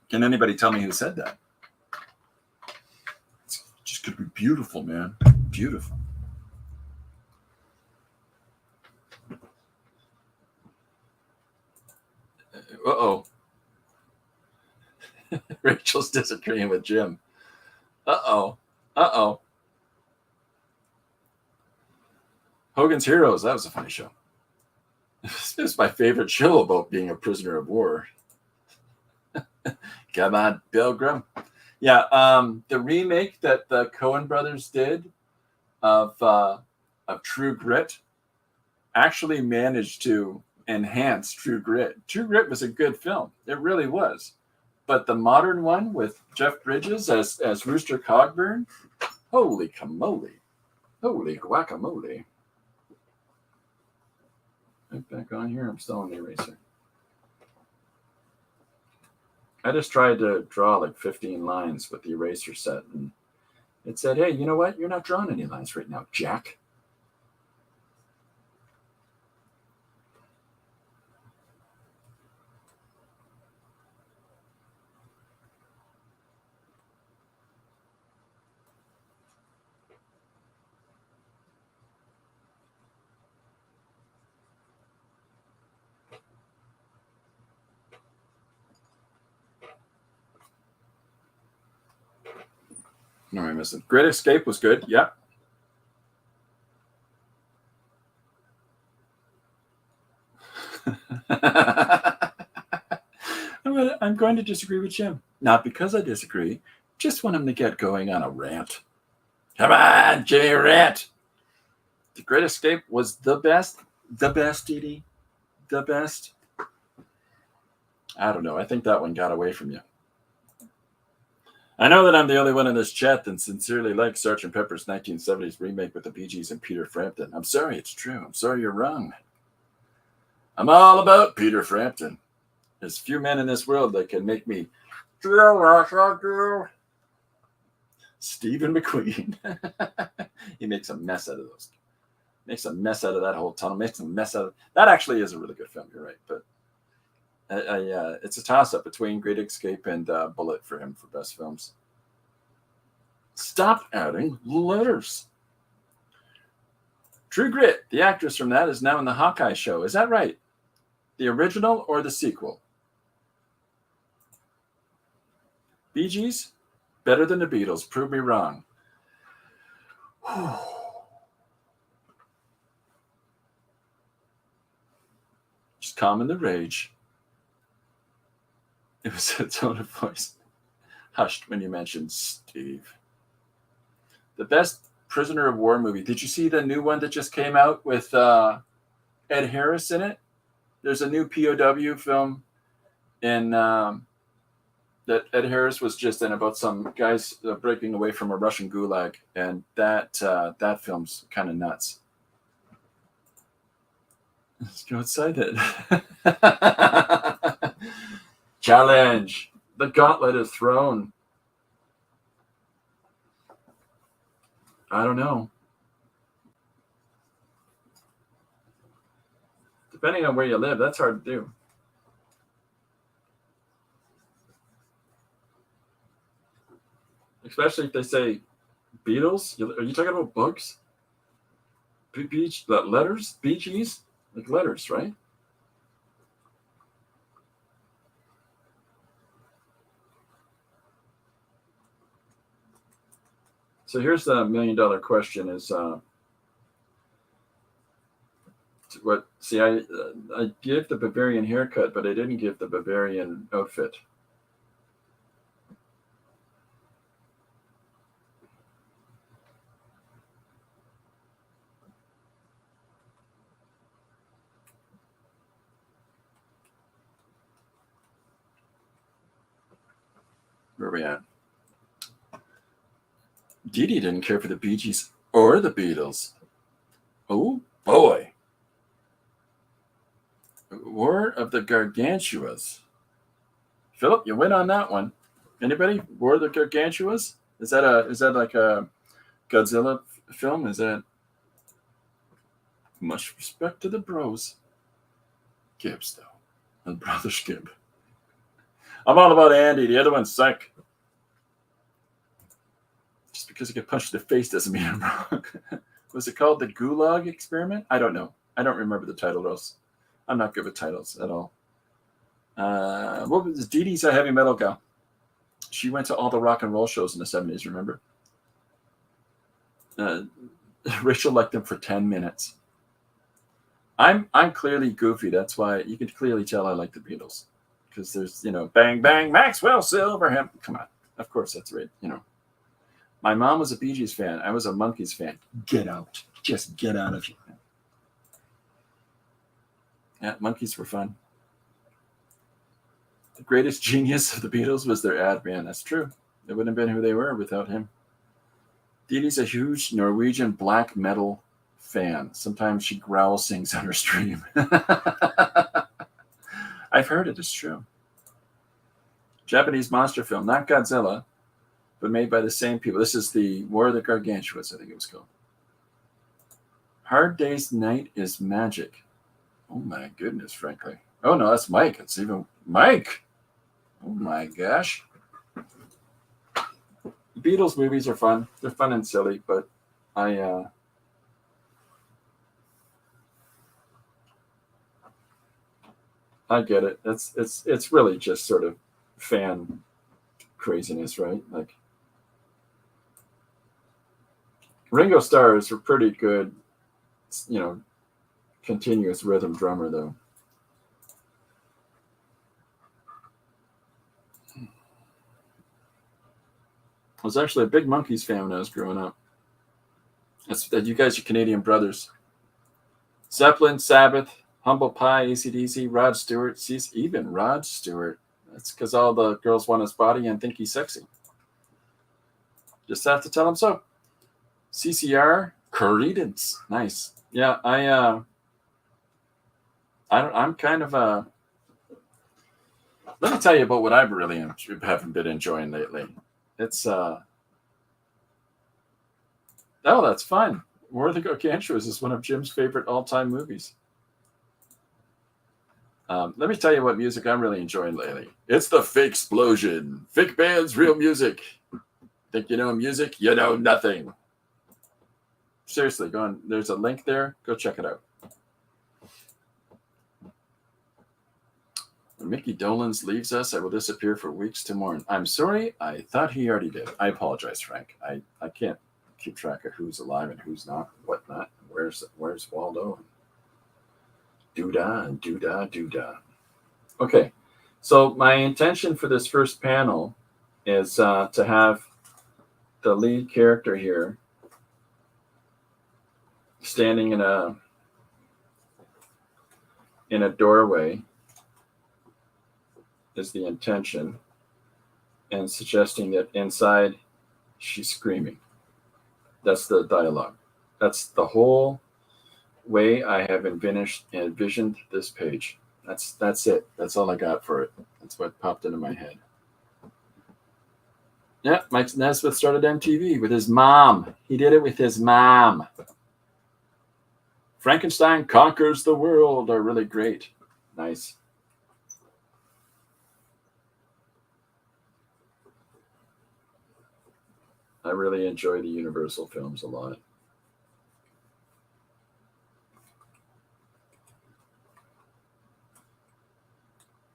Can anybody tell me who said that? It's just going to be beautiful, man. Beautiful. Uh-oh. Rachel's disagreeing with Jim. Uh-oh. Uh-oh. Hogan's Heroes. That was a funny show. It's my favorite show about being a prisoner of war. Come on, Pilgrim. Yeah, the remake that the Coen brothers did of True Grit actually managed to enhance True Grit. True Grit was a good film. It really was. But the modern one with Jeff Bridges as Rooster Cogburn, holy camole. Holy guacamole. Right back on here. I'm still on the eraser. I just tried to draw like 15 lines with the eraser set, and it said, hey, you know what? You're not drawing any lines right now, Jack. No, I missed it. Great Escape was good. Yeah. I'm going to disagree with Jim. Not because I disagree. Just want him to get going on a rant. Come on, Jimmy, rant. The Great Escape was the best. The best, Edie. The best. I don't know. I think that one got away from you. I know that I'm the only one in this chat that sincerely likes Sgt. Pepper's 1970s remake with the Bee Gees and Peter Frampton. I'm sorry, it's true. I'm sorry you're wrong. I'm all about Peter Frampton. There's few men in this world that can make me Stephen McQueen. He makes a mess out of those. Makes a mess out of that whole tunnel. Makes a mess out of that. Actually, is a really good film. You're right, but it's a toss-up between Great Escape and Bullet for him for best films. Stop adding letters. True Grit, the actress from that, is now in the Hawkeye show. Is that right? The original or the sequel? Bee Gees, better than the Beatles. Prove me wrong. Just calming the rage. It was a tone of voice hushed when you mentioned Steve. The best prisoner of war movie. Did you see the new one that just came out with Ed Harris in it? There's a new POW film in that Ed Harris was just in about some guys breaking away from a Russian gulag, and that film's kind of nuts. Let's go outside it. Challenge. The gauntlet is thrown. I don't know. Depending on where you live, that's hard to do. Especially if they say Beatles? Are you talking about books? Letters? Bee Gees? Like letters, right? So here's the $1 million question: is what? See, I give the Bavarian haircut, but I didn't give the Bavarian outfit. Where are we at? Dee Dee didn't care for the Bee Gees or the Beatles. Oh boy. War of the Gargantuas. Philip, you win on that one. Anybody? War of the Gargantuas? Is that like a Godzilla film? Is that much respect to the bros? Gibbs, though. The brothers Gibb. I'm all about Andy. The other one's psych. Just because you get punched in the face doesn't mean I'm wrong. Was it called the Gulag Experiment? I don't know. I don't remember the title, Rose. I'm not good with titles at all. What was Dee Dee's a heavy metal gal? She went to all the rock and roll shows in the 70s, remember? Rachel liked them for 10 minutes. I'm clearly goofy. That's why you can clearly tell I like the Beatles. Because there's, Bang Bang, Maxwell Silverham. Come on. Of course, that's right. My mom was a Bee Gees fan. I was a Monkees fan. Get out. Just get out of here. Yeah, Monkees were fun. The greatest genius of the Beatles was their ad man. That's true. They wouldn't have been who they were without him. Dee Dee's a huge Norwegian black metal fan. Sometimes she growl sings on her stream. I've heard it. It's true. Japanese monster film, not Godzilla, but made by the same people. This is the War of the Gargantuas, I think it was called. Hard Day's Night is Magic. Oh my goodness, frankly. Oh no, that's Mike. It's even Mike. Oh my gosh. Beatles movies are fun. They're fun and silly, but I get it. It's really just sort of fan craziness, right? Like Ringo Starr is a pretty good, continuous rhythm drummer, though. I was actually a big Monkees fan when I was growing up. That's that. You guys are Canadian brothers. Zeppelin, Sabbath, Humble Pie, AC/DC, Rod Stewart. See, even Rod Stewart. That's because all the girls want his body and think he's sexy. Just have to tell him so. CCR, Creedence. Nice. Yeah, I'm kind of a. Let me tell you about what I've really haven't been enjoying lately. It's oh, that's fun. War of the Gargantuas is one of Jim's favorite all-time movies. Let me tell you what music I'm really enjoying lately. It's the Fake Explosion. Fake bands, real music. Think you know music? You know nothing. Seriously, go on. There's a link there. Go check it out. When Mickey Dolenz leaves us, I will disappear for weeks to mourn. I'm sorry. I thought he already did. I apologize, Frank. I can't keep track of who's alive and who's not, whatnot. Where's Waldo? Doodah and doodah. Okay, so my intention for this first panel is to have the lead character here standing in a doorway is the intention, and suggesting that inside she's screaming. That's the dialogue. That's the whole way I have envisioned this page. That's it. That's all I got for it. That's what popped into my head. Yeah, Mike Nesmith started MTV with his mom. He did it with his mom. Frankenstein Conquers the World are really great. Nice. I really enjoy the Universal films a lot.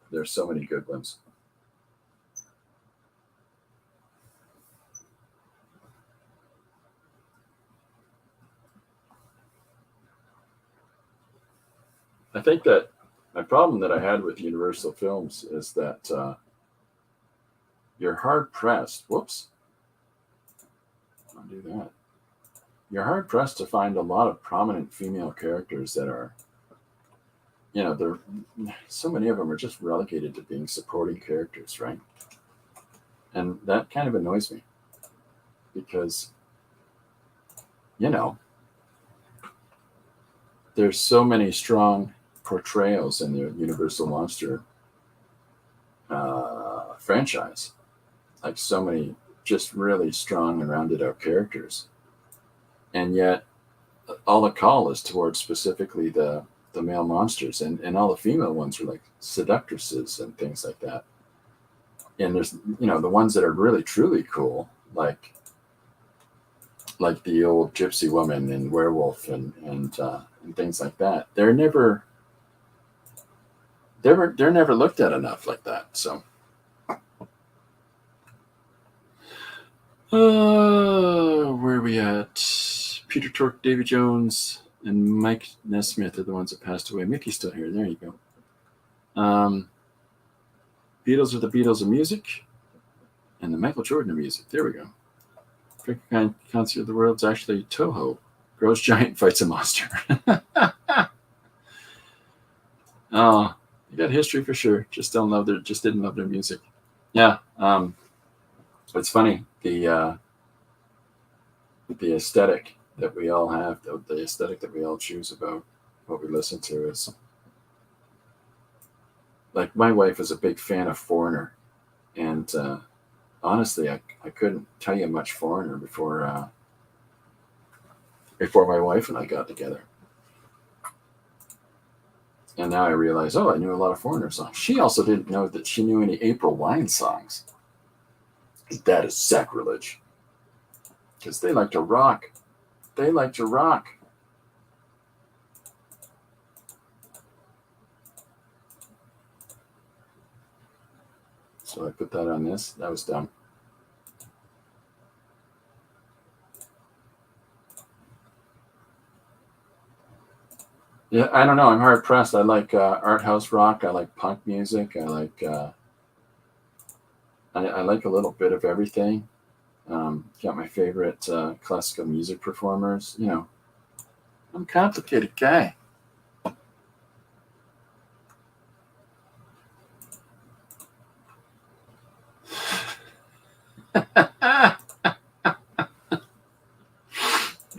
There's so many good ones. I think that my problem that I had with Universal Films is that you're hard pressed. Whoops. I'll do that. You're hard pressed to find a lot of prominent female characters that are, they're so many of them are just relegated to being supporting characters, right? And that kind of annoys me because, there's so many strong portrayals in the Universal Monster franchise, like so many just really strong and rounded out characters, and yet all the call is towards specifically the male monsters, and all the female ones are like seductresses and things like that. And there's the ones that are really truly cool, like the old gypsy woman and werewolf and things like that. They're never looked at enough like that. So where are we at? Peter Tork, Davy Jones, and Mike Nesmith are the ones that passed away. Mickey's still here. There you go. Beatles are the Beatles of music, and the Michael Jordan of music. There we go. Favorite concert of the world's actually Toho. Grows giant, fights a monster. Oh, you got history for sure. Just didn't love their music. Yeah. It's funny, the aesthetic that we all have, the aesthetic that we all choose about what we listen to is like my wife is a big fan of Foreigner, and honestly, I couldn't tell you much Foreigner before my wife and I got together. And now I realize, I knew a lot of Foreigner songs. She also didn't know that she knew any April Wine songs. That is sacrilege. Because they like to rock. They like to rock. So I put that on this. That was dumb. Yeah, I don't know. I'm hard pressed. I like art house rock. I like punk music. I like I like a little bit of everything. Got my favorite classical music performers. I'm a complicated guy.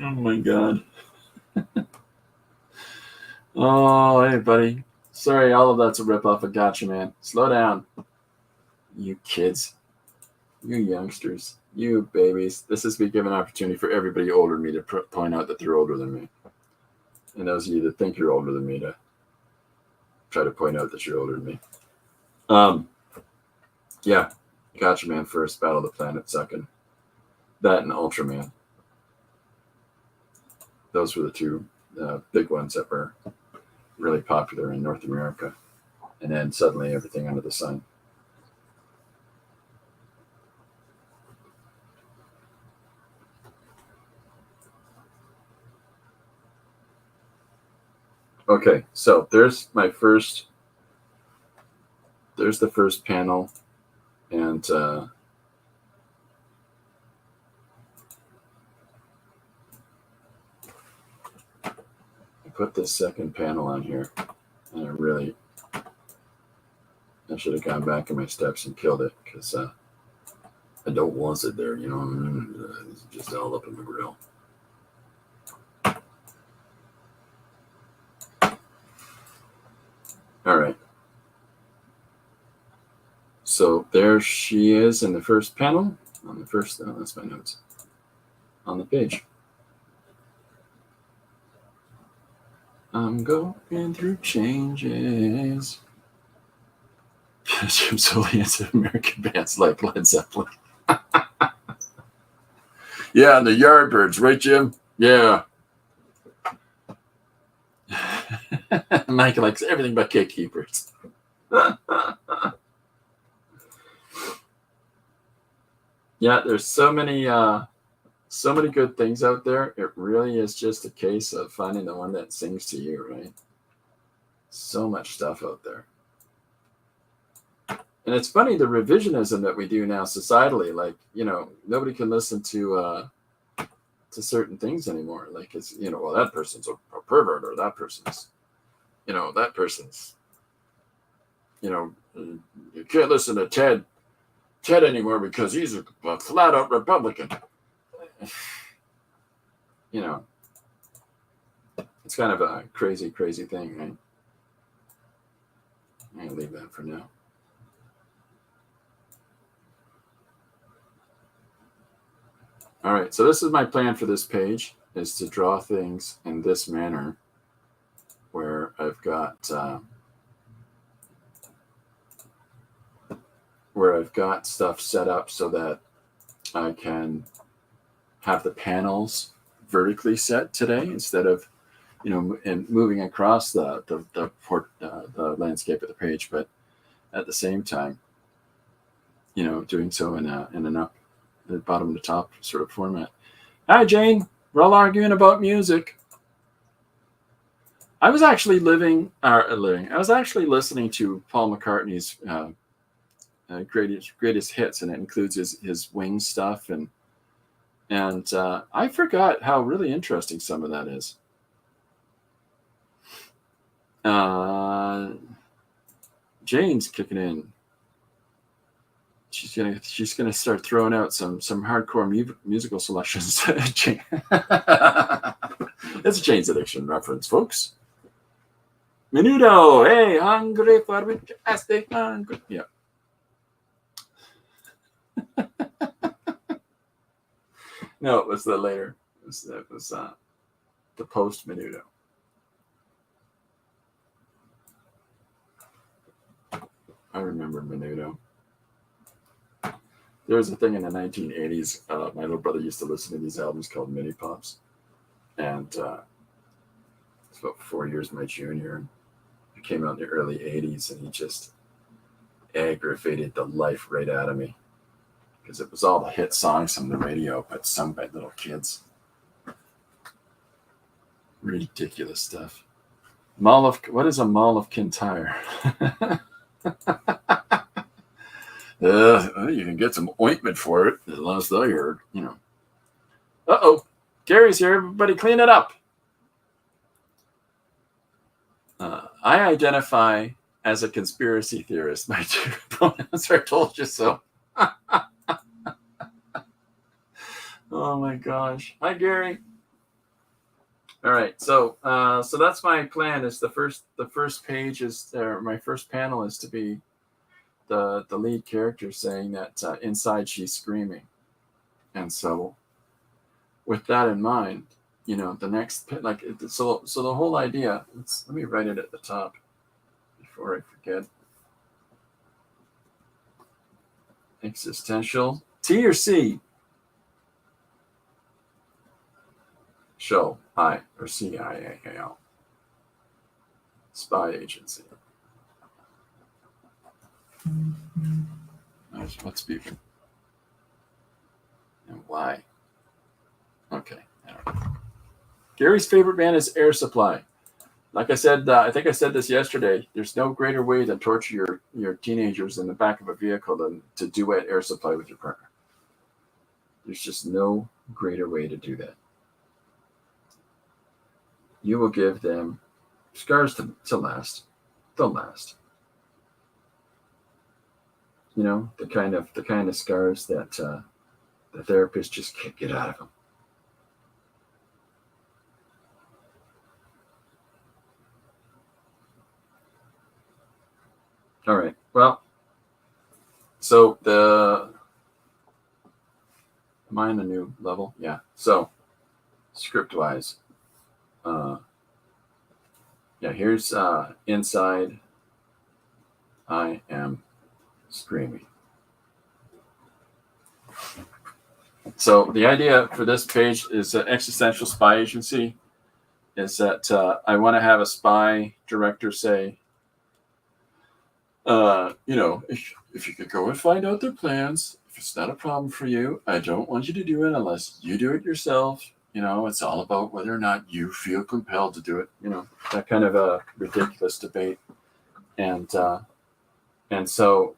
Oh my God. Oh, hey, buddy. Sorry, all of that's a ripoff of Gotcha, man. Slow down. You kids. You youngsters. You babies. This is me giving an opportunity for everybody older than me to point out that they're older than me. And those of you that think you're older than me to try to point out that you're older than me. Yeah. Gotcha, man first, Battle of the Planet second. That and Ultraman. Those were the two big ones that were really popular in North America. And then suddenly everything under the sun. Okay, so there's the first panel, and I put this second panel on here, and I should have gone back in my steps and killed it, because I don't want it there, it's just all up in the grill. All right. So there she is in the first panel. That's my notes. On the page. I'm going through changes. Jim solely into American bands like Led Zeppelin. Yeah, and the Yardbirds, right, Jim? Yeah. Mike likes everything but cake keepers. Yeah, there's so many good things out there. It really is just a case of finding the one that sings to you, right? So much stuff out there. And it's funny, the revisionism that we do now societally, like, nobody can listen to certain things anymore. Like, it's, well, that person's a pervert, or that person's, you can't listen to Ted anymore because he's a flat out Republican. It's kind of a crazy thing, right? I'm gonna leave that for now. All right, so this is my plan for this page, is to draw things in this manner, where I've got stuff set up so that I can have the panels vertically set today instead of, and moving across the landscape of the page, but at the same time, doing so in an up, the bottom to top sort of format. Hi, Jane. We're all arguing about music. I was actually I was actually listening to Paul McCartney's greatest hits, and it includes his Wings stuff, and I forgot how really interesting some of that is. Jane's kicking in. She's gonna start throwing out some hardcore musical selections. It's a Jane's Addiction reference, folks. Menudo, hey, hungry for which I stay hungry. Yeah. No, it was the later. It was the post Menudo. I remember Menudo. There was a thing in the 1980s. My little brother used to listen to these albums called Mini Pops, and it's about 4 years my junior. It came out in the early 80s, and he just aggravated the life right out of me, because it was all the hit songs on the radio, but sung by little kids. Ridiculous stuff. What is a Mall of Kintyre? You can get some ointment for it, the last I heard, Uh-oh, Gary's here. Everybody clean it up. I identify as a conspiracy theorist. My two pronouns are told you so. Oh my gosh. Hi, Gary. All right, so that's my plan. Is the first page is there? My first panel is to be the lead character saying that inside she's screaming, and so with that in mind, the next so the whole idea. Let me write it at the top before I forget. Existential T or C. Show I or CIAL. Spy agency. What's beeping? And why? Okay. I don't know. Gary's favorite band is Air Supply. Like I said, I think I said this yesterday. There's no greater way to torture your teenagers in the back of a vehicle than to duet Air Supply with your partner. There's just no greater way to do that. You will give them scars to last. They'll last. The kind of scars that the therapist just can't get out of them. All right. Well, so am I in a new level? Yeah. So script wise, here's inside. I am screaming. So the idea for this page is an existential spy agency. Is that I want to have a spy director say, if you could go and find out their plans, if it's not a problem for you, I don't want you to do it unless you do it yourself. It's all about whether or not you feel compelled to do it. That kind of a ridiculous debate. And so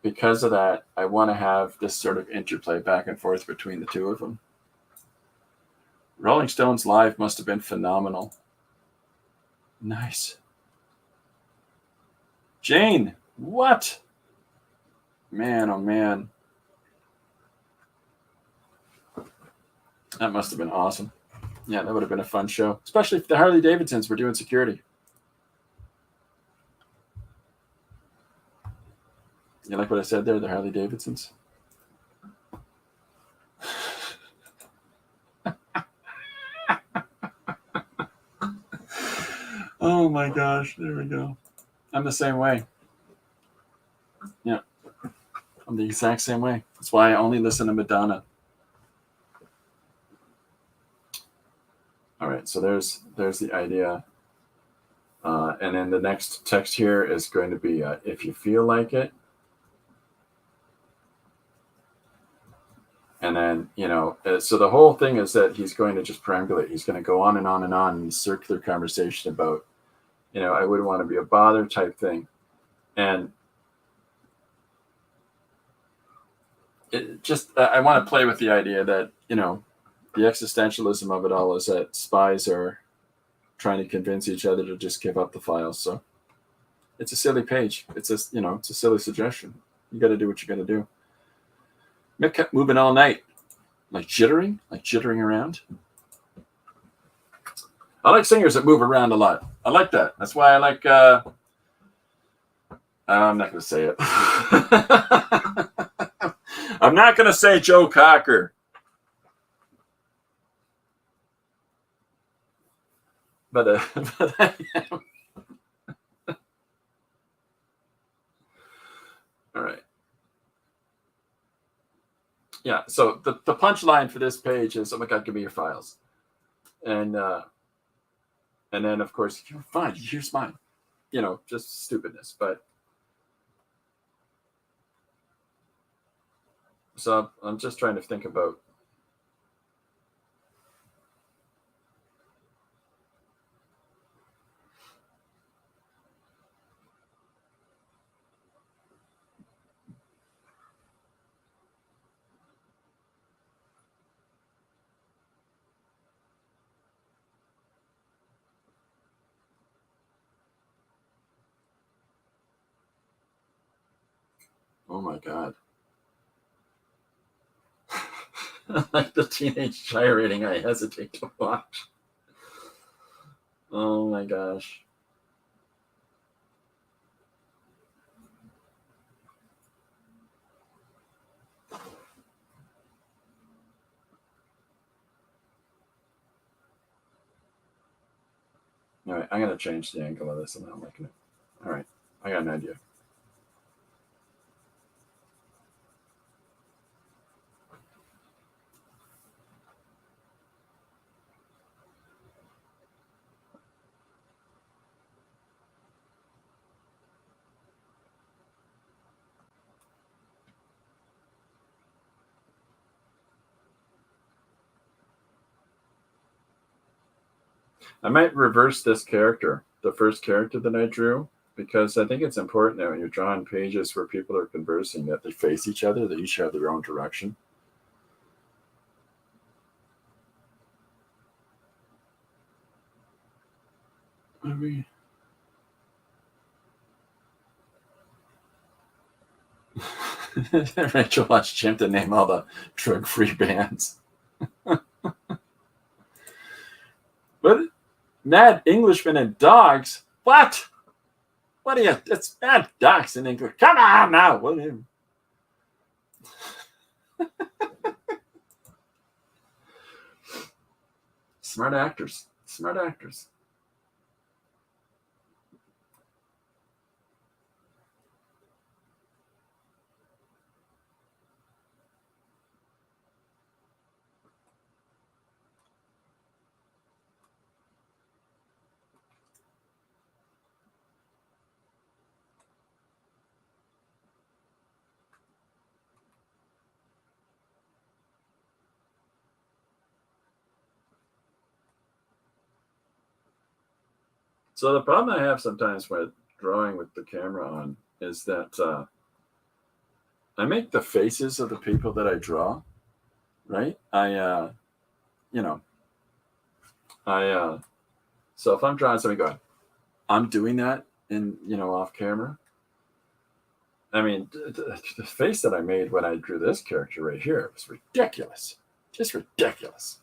because of that, I want to have this sort of interplay back and forth between the two of them. Rolling Stones live must have been phenomenal. Nice. Jane, what? Man, oh man. That must have been awesome. Yeah, that would have been a fun show, especially if the Harley Davidsons were doing security. You like what I said there, the Harley Davidsons? Oh my gosh, there we go. I'm the same way. Yeah, I'm the exact same way. That's why I only listen to Madonna. All right, so there's the idea. And then the next text here is going to be, if you feel like it. And then, so the whole thing is that he's going to just perambulate. He's going to go on and on and on in circular conversation about, I wouldn't want to be a bother type thing. And it just, I want to play with the idea that, the existentialism of it all is that spies are trying to convince each other to just give up the files. So it's a silly page. It's a silly suggestion. You got to do what you got to do. Mick kept moving all night, like jittering around. I like singers that move around a lot. I like that. That's why I like, I'm not going to say it. I'm not going to say Joe Cocker. But I am. All right. Yeah, so the punchline for this page is, oh my God, give me your files. And then, of course, you're fine. Here's mine. Just stupidness. But so I'm just trying to think about. Oh my God. Like the teenage gyrating, I hesitate to watch. Oh my gosh. All right, I'm going to change the angle of this and I'm liking it. All right, I got an idea. I might reverse this character, the first character that I drew, because I think it's important that when you're drawing pages where people are conversing that they face each other, they each have their own direction. I mean, Rachel wants Jim to name all the drug-free bands. But Mad Englishmen and Dogs? What? What are you? It's Mad Dogs in English. Come on now. What are you? Smart actors. Smart actors. So the problem I have sometimes with drawing with the camera on is that I make the faces of the people that I draw, right? You know, so if I'm drawing something going, I'm doing that in, off camera. I mean, the face that I made when I drew this character right here was ridiculous. Just ridiculous.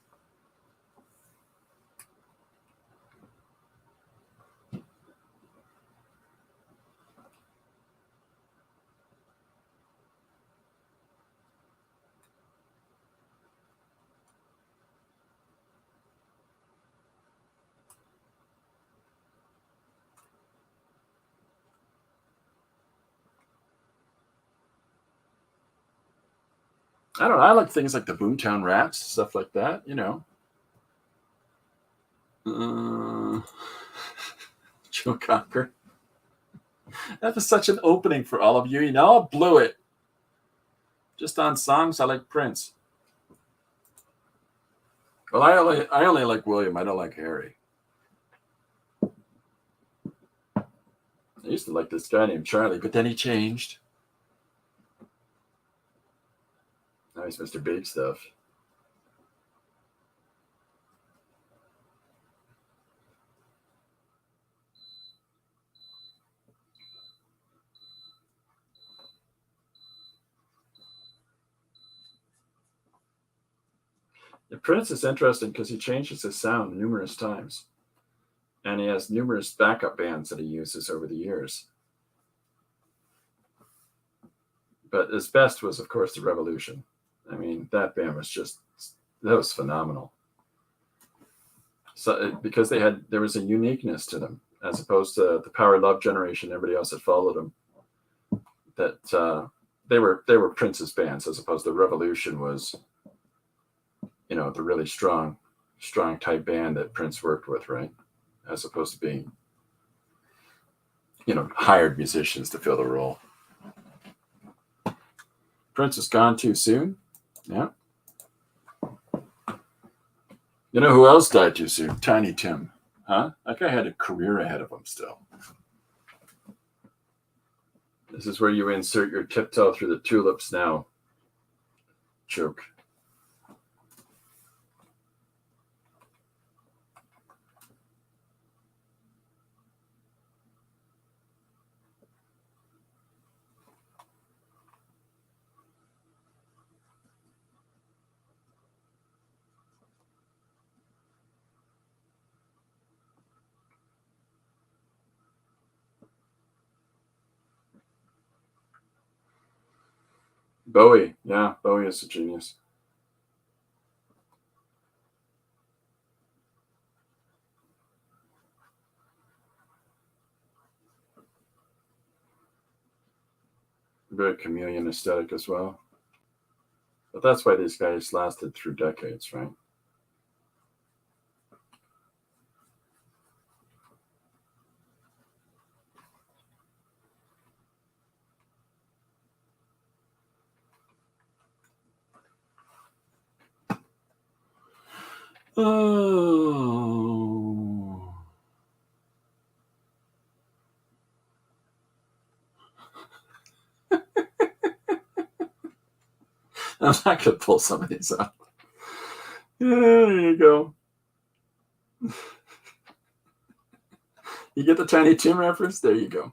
I don't know. I like things like the Boomtown Rats, stuff like that, Joe Cocker. That was such an opening for all of you. I blew it. Just on songs, I like Prince. Well, I only like William. I don't like Harry. I used to like this guy named Charlie, but then he changed. Now he's Mr. Big Stuff. The Prince is interesting because he changes his sound numerous times. And he has numerous backup bands that he uses over the years. But his best was, of course, the Revolution. I mean, that band was that was phenomenal. So because there was a uniqueness to them, as opposed to the Power Love generation, everybody else that followed them. That they were Prince's bands, as opposed to the Revolution was, the really strong type band that Prince worked with, right? As opposed to being, hired musicians to fill the role. Prince is gone too soon. Yeah. You know who else died too soon? Tiny Tim. Huh? That guy had a career ahead of him still. This is where you insert your tiptoe through the tulips now joke. Bowie. Yeah, Bowie is a genius. Very chameleon aesthetic as well. But that's why these guys lasted through decades, right? Oh. I'm not going to pull some of these up. Yeah, there you go. You get the Tiny Tim reference? There you go.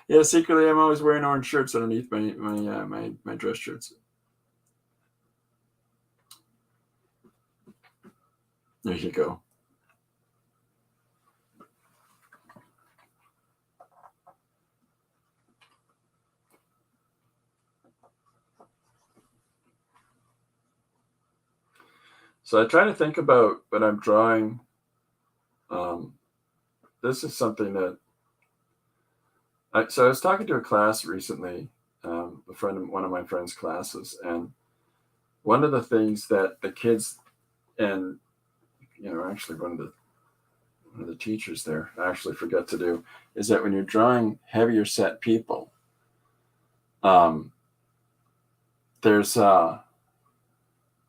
Yeah, secretly, I'm always wearing orange shirts underneath my dress shirts. There you go. So I try to think about when I'm drawing. This is something that I was talking to a class recently, one of my friend's classes, and one of the things that the kids and actually one of the teachers there actually forget to do is that when you're drawing heavier set people, there's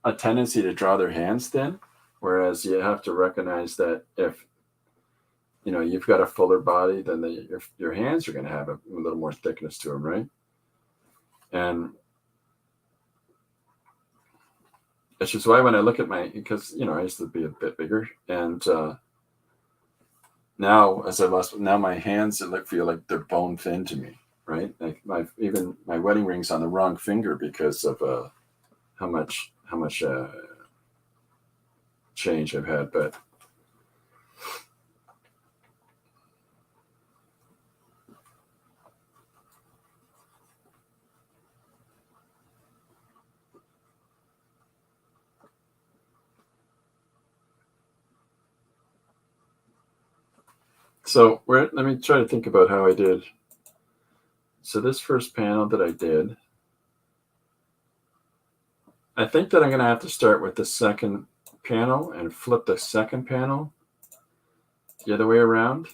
a tendency to draw their hands thin, whereas you have to recognize that if you've got a fuller body, then your hands are going to have a little more thickness to them, right? And it's just why when I look at because I used to be a bit bigger, and now now my hands feel like they're bone thin to me, right? Like even my wedding ring's on the wrong finger because of how much change I've had, but. So let me try to think about how I did. So this first panel that I did, I think that I'm going to have to start with the second panel and flip the second panel the other way around,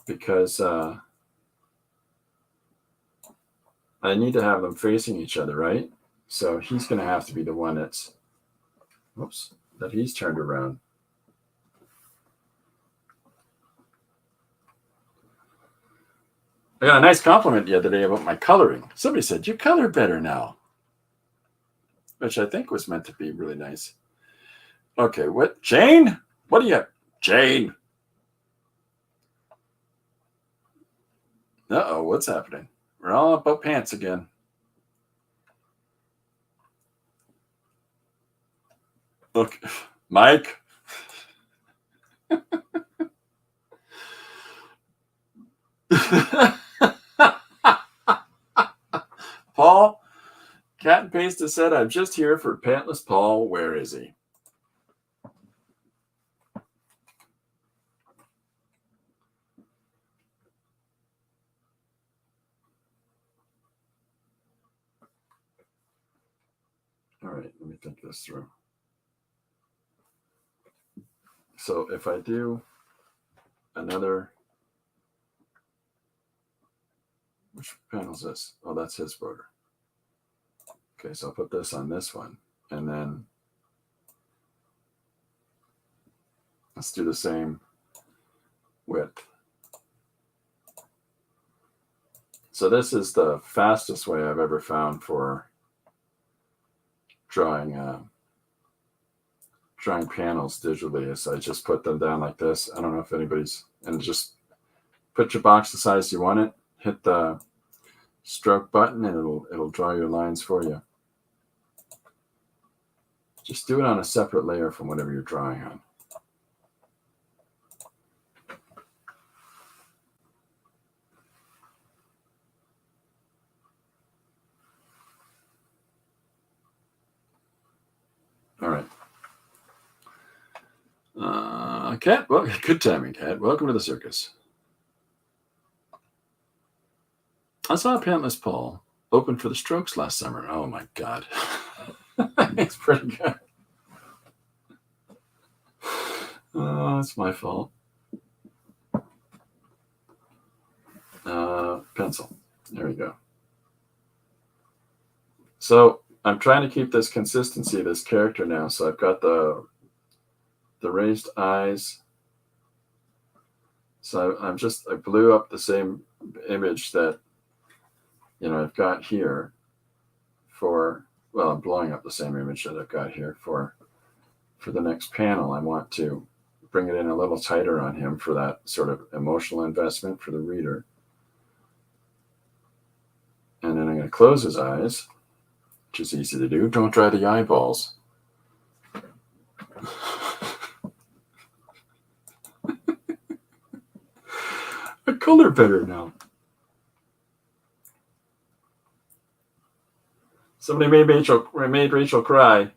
because I need to have them facing each other, right? So he's going to have to be the one that he's turned around. I got a nice compliment the other day about my coloring. Somebody said, "You color better now," which I think was meant to be really nice. Okay, what? Jane? What are you? Jane? Uh-oh, what's happening? We're all about pants again. Look, Mike. Paul, Cat and Pasta said, "I'm just here for Pantless Paul. Where is he?" All right, let me think this through. So if I do another, which panel is this? Oh, that's his border. Okay, so I'll put this on this one, and then let's do the same width. So this is the fastest way I've ever found for drawing panels digitally, is I just put them down like this. I don't know if anybody's, and just put your box the size you want it, hit the stroke button, and it'll draw your lines for you. Just do it on a separate layer from whatever you're drawing on. All right. Cat, well, good timing, Cat. Welcome to the circus. I saw Pantless Paul open for the Strokes last summer. Oh my God. It's pretty good. Oh, it's my fault. Pencil. There we go. So I'm trying to keep this consistency of this character now. So I've got the raised eyes. So I blew up the same image that, I've got here I'm blowing up the same image that I've got here for the next panel. I want to bring it in a little tighter on him for that sort of emotional investment for the reader. And then I'm going to close his eyes, which is easy to do. Don't dry the eyeballs. I color better now. Somebody made Rachel cry.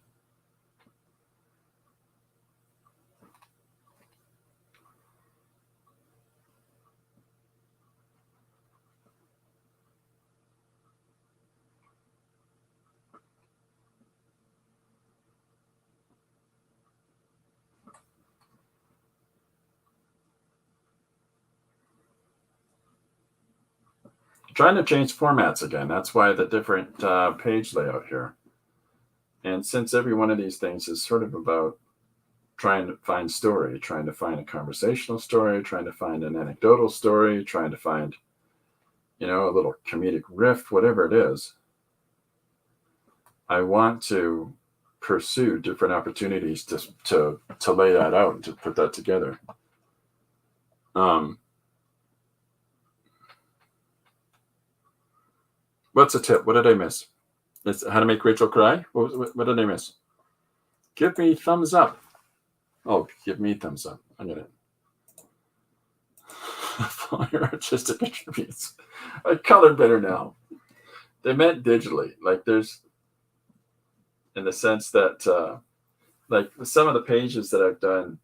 Trying to change formats again. That's why the different page layout here. And since every one of these things is sort of about trying to find story, trying to find a conversational story, trying to find an anecdotal story, trying to find, a little comedic riff, whatever it is, I want to pursue different opportunities to lay that out and to put that together. What's a tip? What did I miss? It's how to make Rachel cry. What did I miss? Give me thumbs up. Oh, give me thumbs up. I'm gonna follow your artistic attributes. I color better now. They meant digitally. Like there's, in the sense that, like some of the pages that I've done,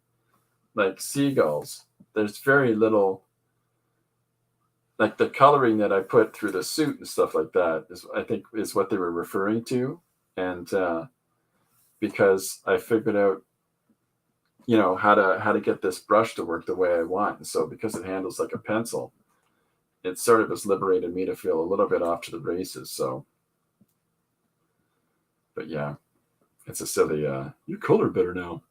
like seagulls, there's very little. Like the coloring that I put through the suit and stuff like that is, I think, is what they were referring to, and because I figured out, how to get this brush to work the way I want, and so because it handles like a pencil, it sort of has liberated me to feel a little bit off to the races. So, but yeah, it's a silly. You color better now.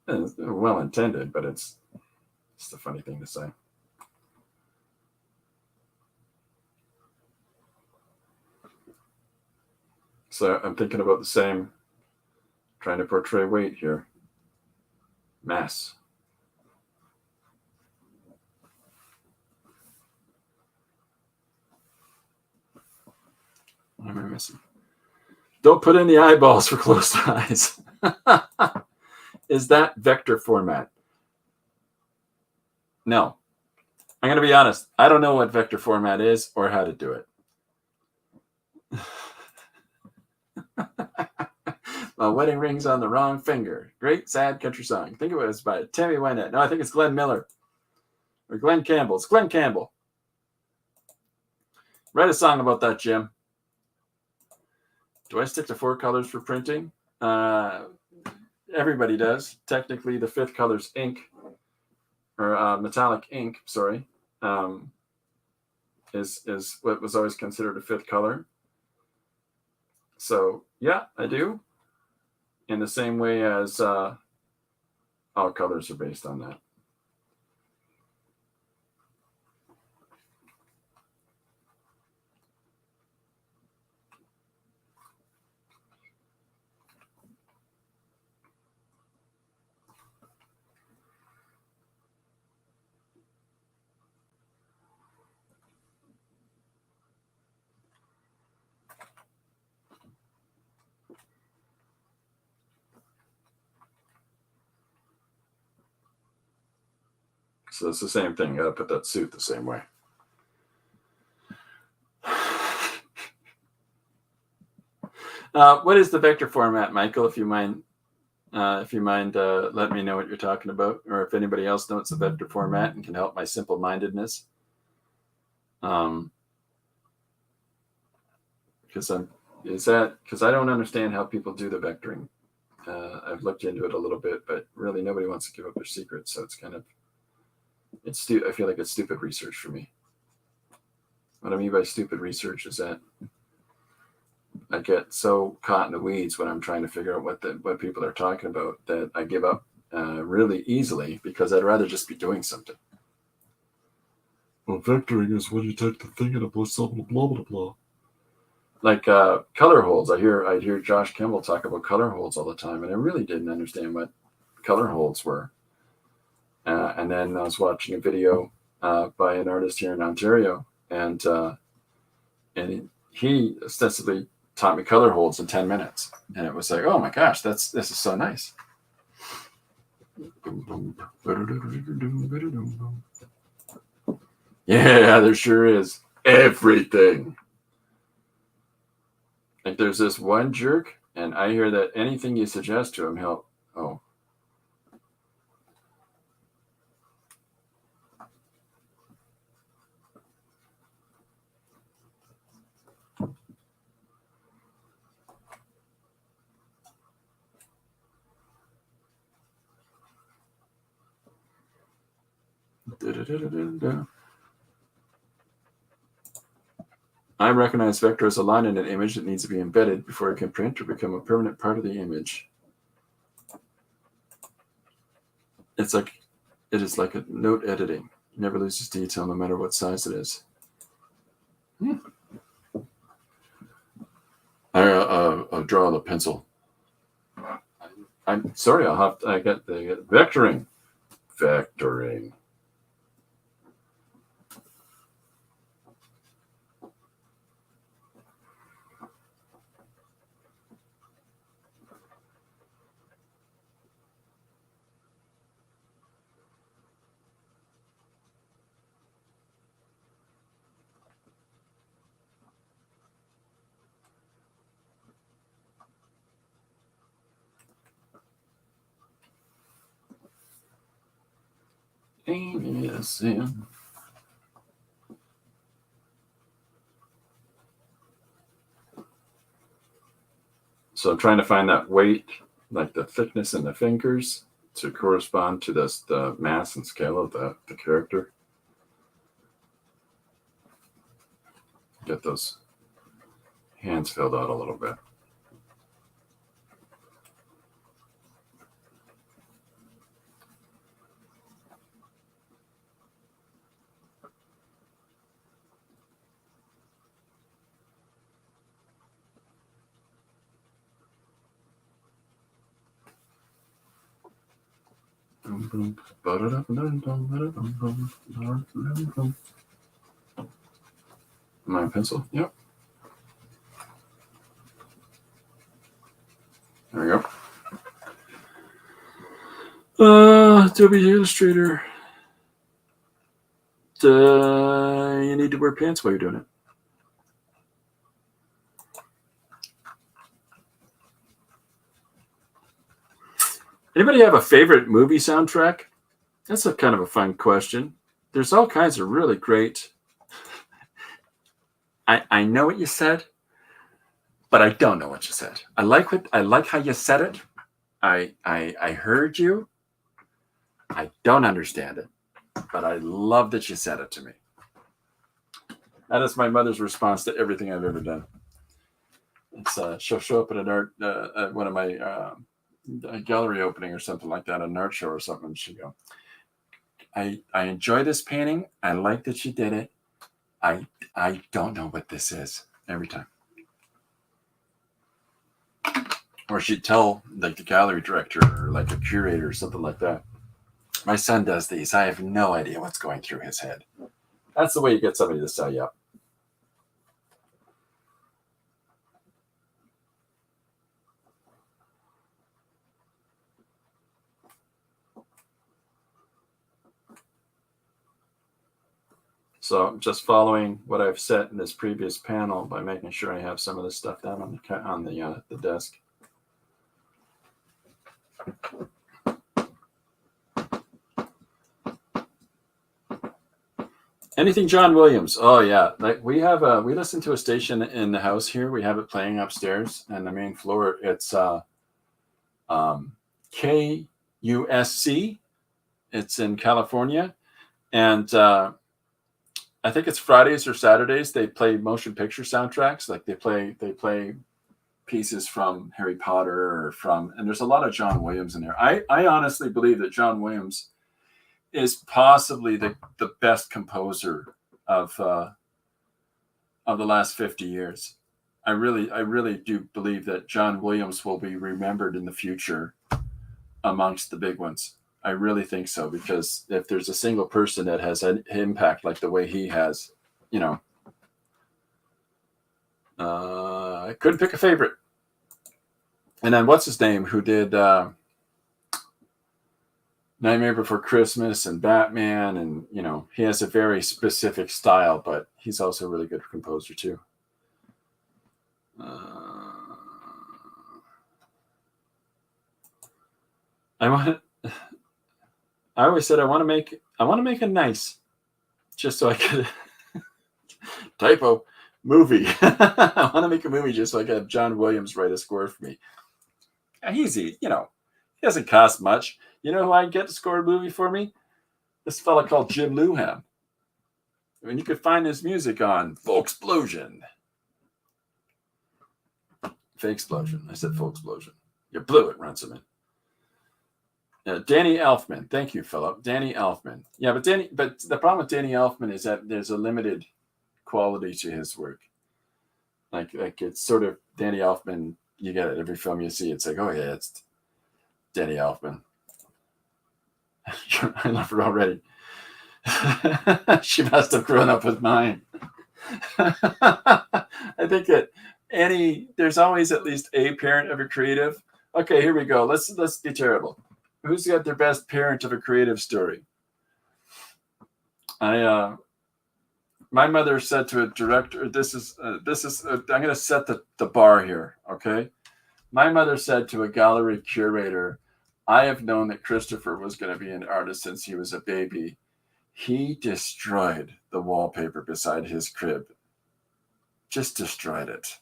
And it's well intended, but it's a funny thing to say. So I'm thinking about the same, trying to portray weight here. Mass. What am I missing? Don't put in the eyeballs for closed eyes. Is that vector format? No. I'm going to be honest. I don't know what vector format is or how to do it. My wedding ring's on the wrong finger. Great sad country song. I think it was by Tammy Wynette. No, I think it's Glenn Miller. Or Glenn Campbell. It's Glenn Campbell. Write a song about that, Jim. Do I stick to 4 colors for printing? Everybody does. Technically, the 5th color's ink, or metallic ink, sorry, is what was always considered a 5th color. So, yeah, I do. In the same way as all colors are based on that. So it's the same thing. You got to put that suit the same way. What is the vector format, Michael? If you mind, let me know what you're talking about, or if anybody else knows the vector format and can help my simple-mindedness. Because I don't understand how people do the vectoring. I've looked into it a little bit, but really nobody wants to give up their secrets. So it's kind of, I feel like it's stupid research for me. What I mean by stupid research is that I get so caught in the weeds when I'm trying to figure out what people are talking about that I give up really easily, because I'd rather just be doing something. Well, vectoring is when you take the thing and it blah blah blah blah. Like color holds. I'd hear Josh Kimball talk about color holds all the time, and I really didn't understand what color holds were. And then I was watching a video by an artist here in Ontario, and he ostensibly taught me color holds in 10 minutes, and it was like, oh my gosh, this is so nice. Yeah, there sure is everything. Like there's this one jerk, and I hear that anything you suggest to him, he'll, oh. I recognize vector as a line in an image that needs to be embedded before it can print or become a permanent part of the image. It is like a note editing. It never loses detail no matter what size it is. I'll draw on a pencil. I'm sorry, I got the vectoring. Vectoring. ASM. So I'm trying to find that weight, like the thickness in the fingers, to correspond to the mass and scale of the character. Get those hands filled out a little bit. My pencil, yep. There we go. Adobe Illustrator. You need to wear pants while you're doing it. Anybody have a favorite movie soundtrack? That's a kind of a fun question. There's all kinds of really great. I know what you said, but I don't know what you said. I like how you said it. I heard you. I don't understand it, but I love that you said it to me. That is my mother's response to everything I've ever done. It's she'll show up at an art at one of my a gallery opening or something like that, an art show or something, and she'll go, I enjoy this painting. I like that you did it. I don't know what this is every time. Or she'd tell like the gallery director or like a curator or something like that. My son does these. I have no idea what's going through his head. That's the way you get somebody to sell you up. So I'm just following what I've set in this previous panel by making sure I have some of this stuff down on the desk. Anything John Williams? Oh yeah, like we listen to a station in the house here. We have it playing upstairs on the main floor. It's KUSC. It's in California, and I think it's Fridays or Saturdays. They play motion picture soundtracks. Like they play pieces from Harry Potter and there's a lot of John Williams in there. I honestly believe that John Williams is possibly the best composer of the last 50 years. I really do believe that John Williams will be remembered in the future amongst the big ones. I really think so, because if there's a single person that has an impact like the way he has, I couldn't pick a favorite. And then what's his name, who did Nightmare Before Christmas and Batman, and he has a very specific style, but he's also a really good composer too. I always said I want to make a nice, just so I could typo movie. I want to make a movie just so I could have John Williams write a score for me. Easy, he doesn't cost much. You know who I'd get to score a movie for me? This fella called Jim Luhan. I mean, you could find his music on Volksplosion. fake explosion. I said full explosion. You blew it, Runciman. Danny Elfman. Thank you, Philip. Danny Elfman. Yeah, but the problem with Danny Elfman is that there's a limited quality to his work. Like it's sort of Danny Elfman. You get it every film you see. It's like, oh yeah, it's Danny Elfman. I love her already. She must have grown up with mine. I think that there's always at least a parent of a creative. Okay, here we go. Let's be terrible. Who's got their best parent of a creative story? My mother said to a director, this is I'm going to set the bar here. Okay. My mother said to a gallery curator, I have known that Christopher was going to be an artist since he was a baby. He destroyed the wallpaper beside his crib. Just destroyed it.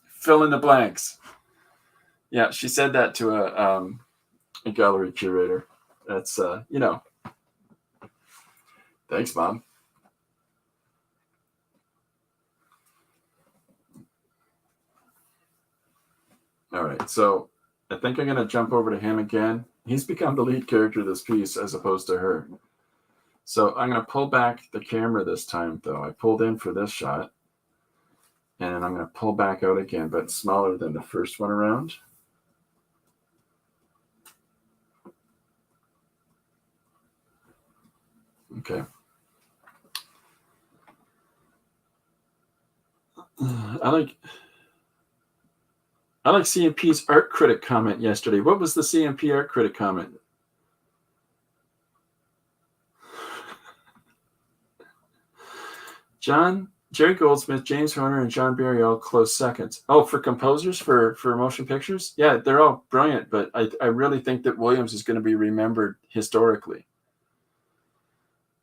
Fill in the blanks. Yeah, she said that to a gallery curator. That's, thanks, Mom. All right, so I think I'm going to jump over to him again. He's become the lead character of this piece as opposed to her. So I'm going to pull back the camera this time, though. I pulled in for this shot. And I'm going to pull back out again, but smaller than the first one around. Okay. I like CMP's art critic comment yesterday. What was the CMP art critic comment? Jerry Goldsmith, James Horner, and John Barry all close seconds. Oh, for composers for motion pictures? Yeah, they're all brilliant, but I really think that Williams is going to be remembered historically.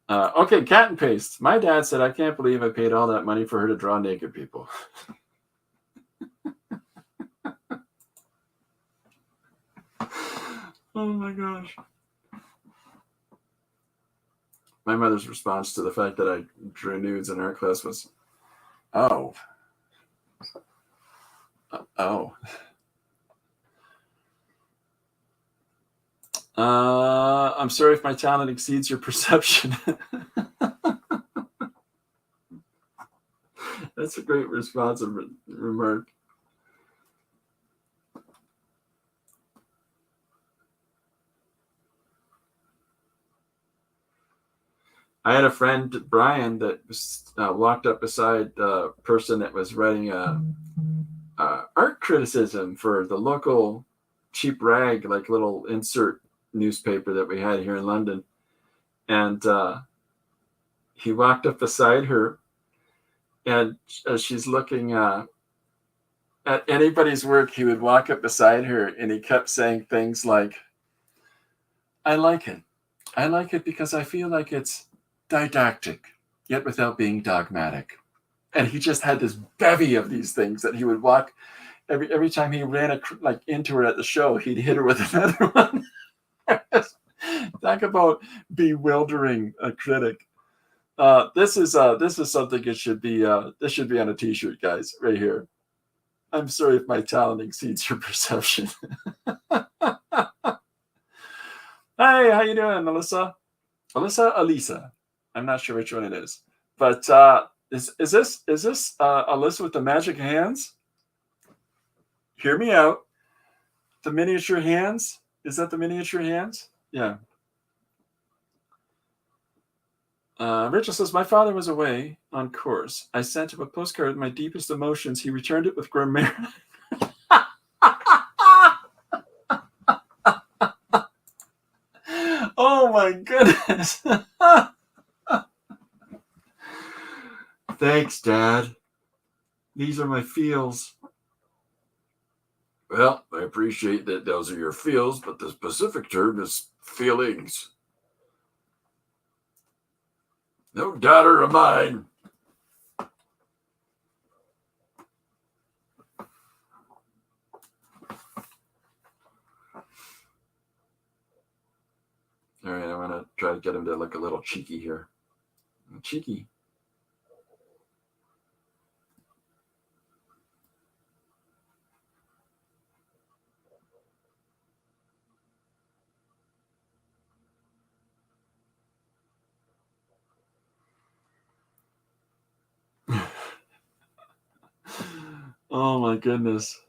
Okay, Cat and Paste. My dad said, I can't believe I paid all that money for her to draw naked people. Oh my gosh. My mother's response to the fact that I drew nudes in art class was, oh. I'm sorry if my talent exceeds your perception. That's a great responsive remark. I had a friend, Brian, that walked up beside the person that was writing art criticism for the local cheap rag, like little insert newspaper that we had here in London. And he walked up beside her, and as she's looking at anybody's work, he would walk up beside her and he kept saying things like, I like it because I feel like it's didactic, yet without being dogmatic. And he just had this bevy of these things that he would walk every time he ran into her at the show, he'd hit her with another one. Talk about bewildering a critic. This is something that should be this should be on a t-shirt, guys, right here. I'm sorry if my talent exceeds your perception. Hey, how you doing, Melissa? Elisa. I'm not sure which one it is. But is this Alyssa with the magic hands? Hear me out. The miniature hands? Is that the miniature hands? Yeah. Rachel says, my father was away on course. I sent him a postcard with my deepest emotions. He returned it with grammar. Oh my goodness. Thanks, Dad. These are my feels. Well, I appreciate that those are your feels, but the specific term is feelings. No daughter of mine. All right, I want to try to get him to look a little cheeky here. Cheeky. Oh my goodness.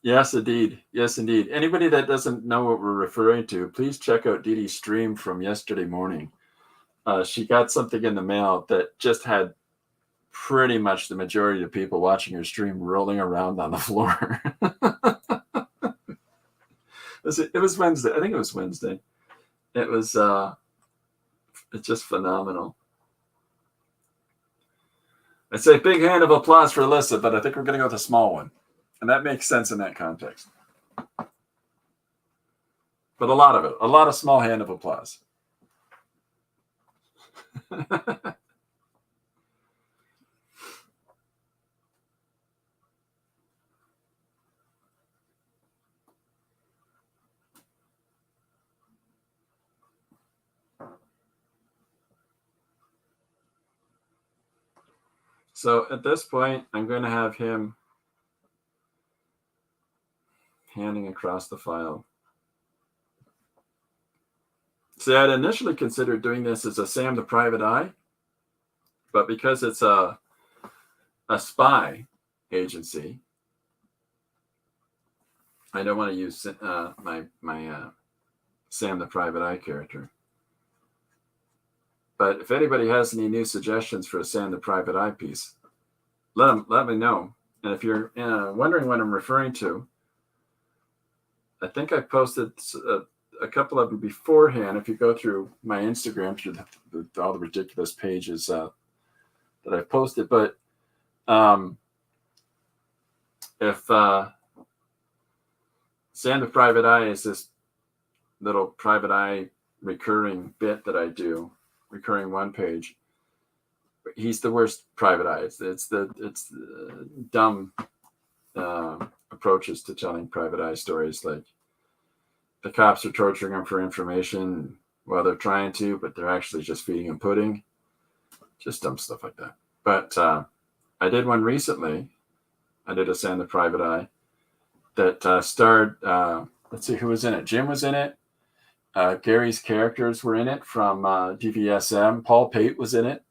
Yes, indeed. Yes, indeed. Anybody that doesn't know what we're referring to, please check out Dee Dee's stream from yesterday morning. She got something in the mail that just had pretty much the majority of people watching her stream rolling around on the floor. It was Wednesday. I think it was Wednesday. It was it's just phenomenal. I'd say big hand of applause for Alyssa, but I think we're going to go with a small one. And that makes sense in that context. But a lot of small hand of applause. So at this point, I'm going to have him handing across the file. See, I'd initially considered doing this as a Sam the Private Eye, but because it's a spy agency, I don't want to use my Sam the Private Eye character. But if anybody has any new suggestions for a Sam the Private Eye piece, let me know. And if you're wondering what I'm referring to, I think I posted a couple of them beforehand. If you go through my Instagram, through all the ridiculous pages that I've posted. But if Sam the Private Eye is this little private eye recurring bit that I do, recurring one page, he's the worst private eye. It's the dumb approaches to telling private eye stories, like the cops are torturing him for information while they're trying to, but they're actually just feeding him pudding. Just dumb stuff like that. But I did one recently. I did a Sam the Private Eye that starred, let's see who was in it. Jim was in it. Gary's characters were in it from DVSM. Paul Pate was in it.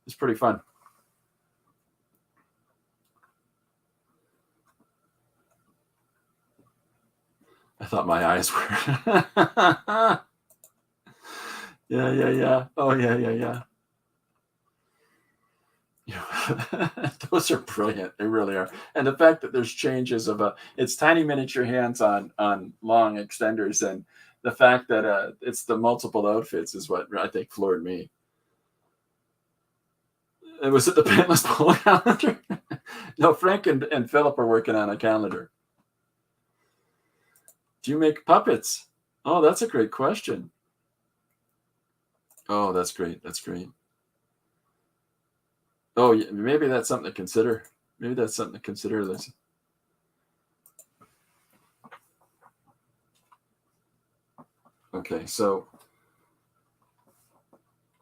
It's pretty fun. I thought my eyes were. Yeah. Oh, yeah. Those are brilliant. They really are. And the fact that there's changes of it's tiny miniature hands on long extenders, and the fact that it's the multiple outfits is what I think floored me. And was it the Pantless Pole calendar? No, Frank and Philip are working on a calendar. Do you make puppets? Oh, that's a great question. Oh, that's great. That's great. Oh, yeah, maybe that's something to consider. Maybe that's something to consider, Liz. Okay, so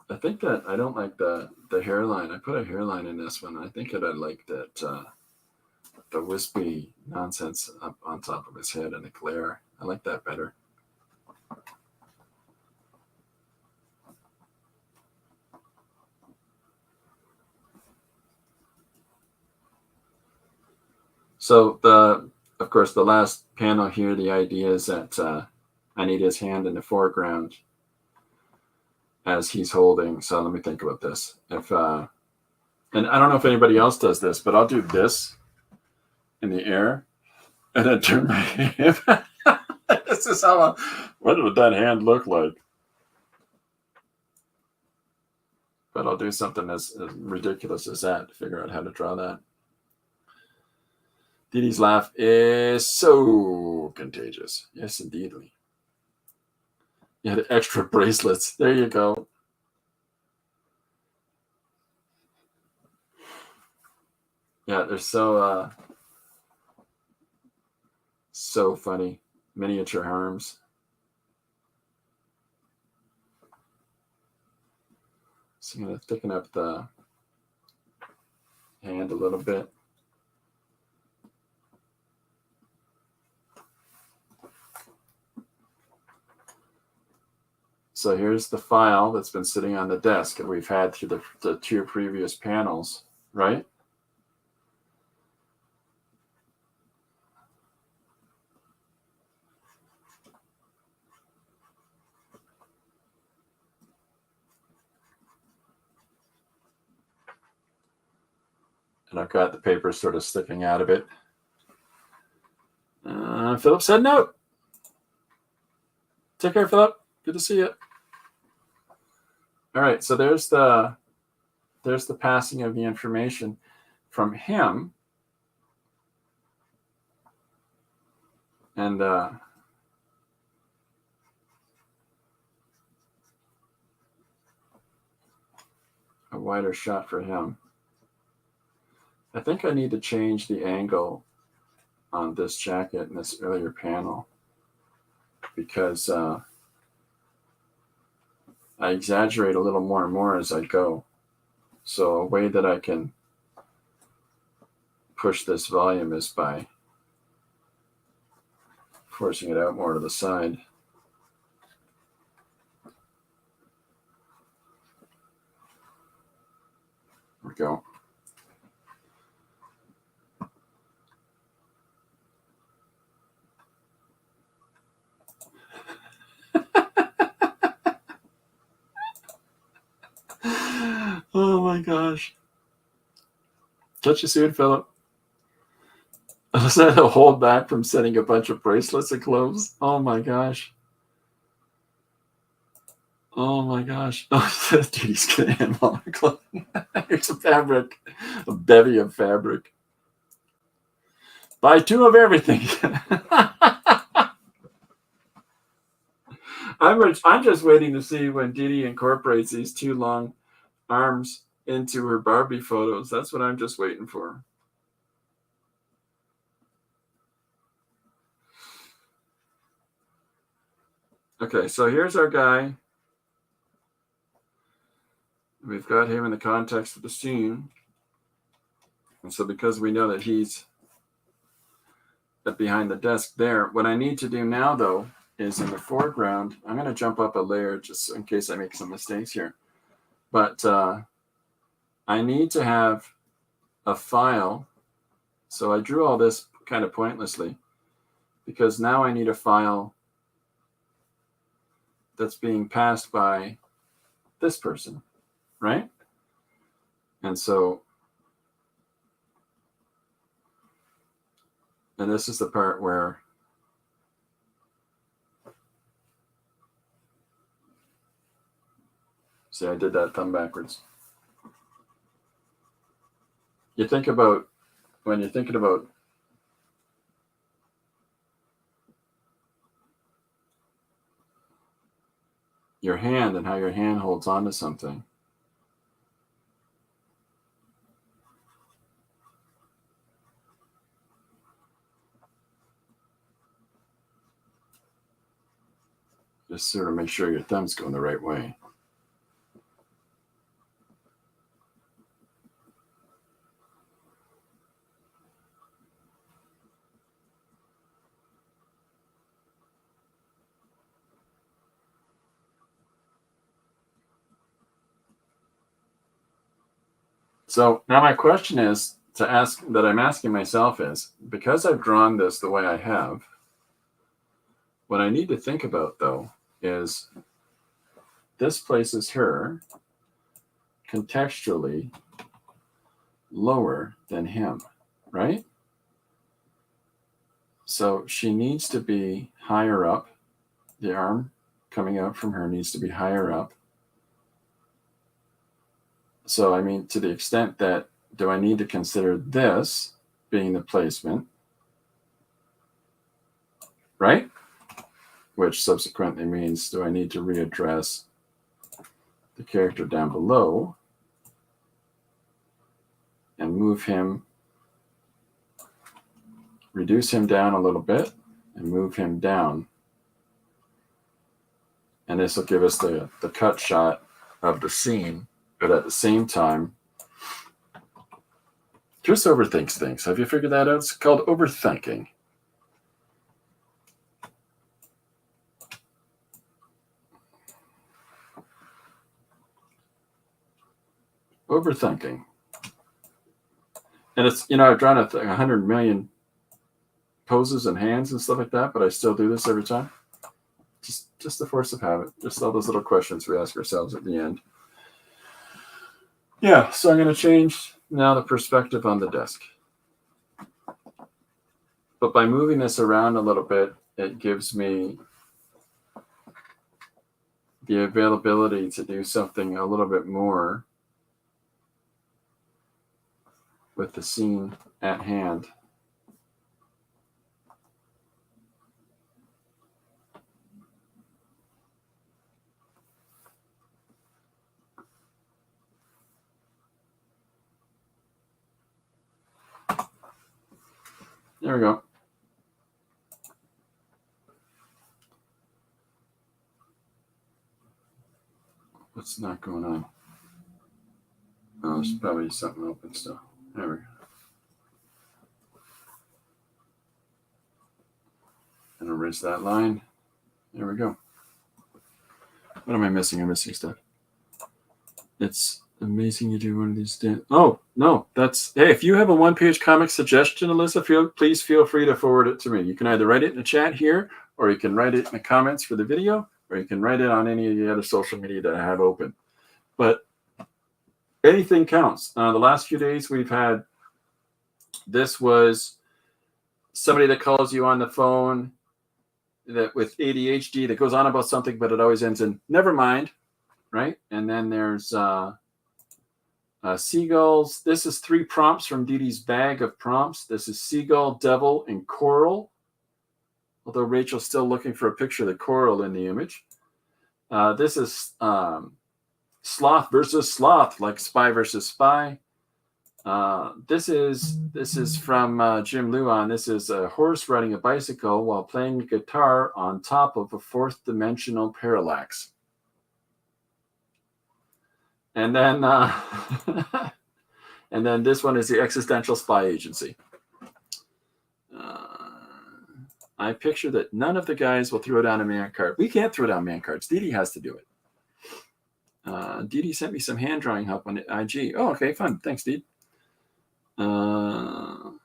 I think that I don't like the hairline. I put a hairline in this one. I think that I like that the wispy nonsense up on top of his head and the glare. I like that better. So of course, the last panel here, the idea is that I need his hand in the foreground as he's holding. So let me think about this. And I don't know if anybody else does this, but I'll do this in the air and then turn my hand. This is how what would that hand look like? But I'll do something as ridiculous as that to figure out how to draw that. Dee Dee's laugh is so contagious. Yes, indeedly. Yeah, the extra bracelets. There you go. Yeah, they're so funny. Miniature arms. So I'm going to thicken up the hand a little bit. So here's the file that's been sitting on the desk that we've had through the two previous panels, right? And I've got the paper sort of sticking out of it. Philip said no. Take care, Philip. Good to see you. All right, so there's the passing of the information from him. And a wider shot for him. I think I need to change the angle on this jacket in this earlier panel because I exaggerate a little more and more as I go. So a way that I can push this volume is by forcing it out more to the side. There we go. Oh my gosh. Catch you soon, Philip. Was that a hold back from sending a bunch of bracelets and clothes? Oh my gosh. Oh my gosh. Oh, dude, he's gonna hand all my clothing. Here's some fabric. A bevy of fabric. Buy 2 of everything. I'm just waiting to see when Dee Dee incorporates these 2 long arms into her Barbie photos. That's what I'm just waiting for. Okay, so here's our guy. We've got him in the context of the scene. And so because we know that he's behind the desk there, what I need to do now, though, is in the foreground, I'm going to jump up a layer just in case I make some mistakes here. But I need to have a file. So I drew all this kind of pointlessly because now I need a file that's being passed by this person, right? And so, and this is the part where see, I did that thumb backwards. You think about when you're thinking about your hand and how your hand holds on to something. Just sort of make sure your thumb's going the right way. So now my question is I'm asking myself is, because I've drawn this the way I have, what I need to think about though is this places her contextually lower than him, right? So she needs to be higher up. The arm coming out from her needs to be higher up. So, I mean, to the extent that, do I need to consider this being the placement, right? Which subsequently means, do I need to readdress the character down below and move him, reduce him down a little bit and move him down. And this will give us the cut shot of the scene. But at the same time, Chris overthinks things. Have you figured that out? It's called overthinking. Overthinking. And it's, I've drawn 100 million poses and hands and stuff like that, but I still do this every time. Just the force of habit. Just all those little questions we ask ourselves at the end. Yeah, so I'm going to change Now the perspective on the desk. But by moving this around a little bit, it gives me the availability to do something a little bit more with the scene at hand. There we go. What's not going on? Oh, there's probably something open still. There we go. And erase that line. There we go. What am I missing? I'm missing stuff. It's amazing you do one of these. Oh, no, that's, hey, if you have a one-page comic suggestion, Alyssa, please feel free to forward it to me. You can either write it in the chat here, or you can write it in the comments for the video, or you can write it on any of the other social media that I have open. But anything counts. The last few days we've had, this was somebody that calls you on the phone that with ADHD that goes on about something, but it always ends in never mind, right? And then there's seagulls. This is 3 prompts from Dee Dee's bag of prompts. This is seagull, devil, and coral. Although Rachel's still looking for a picture of the coral in the image. This is sloth versus sloth, like spy versus spy. This is from Jim Luan. This is a horse riding a bicycle while playing a guitar on top of a 4th dimensional parallax. And then and then this one is the existential spy agency. I picture that none of the guys will throw down a man card. We can't throw down man cards. Dee Dee has to do it. Dee Dee sent me some hand drawing help on IG. Oh, okay, fun. Thanks, Dee. For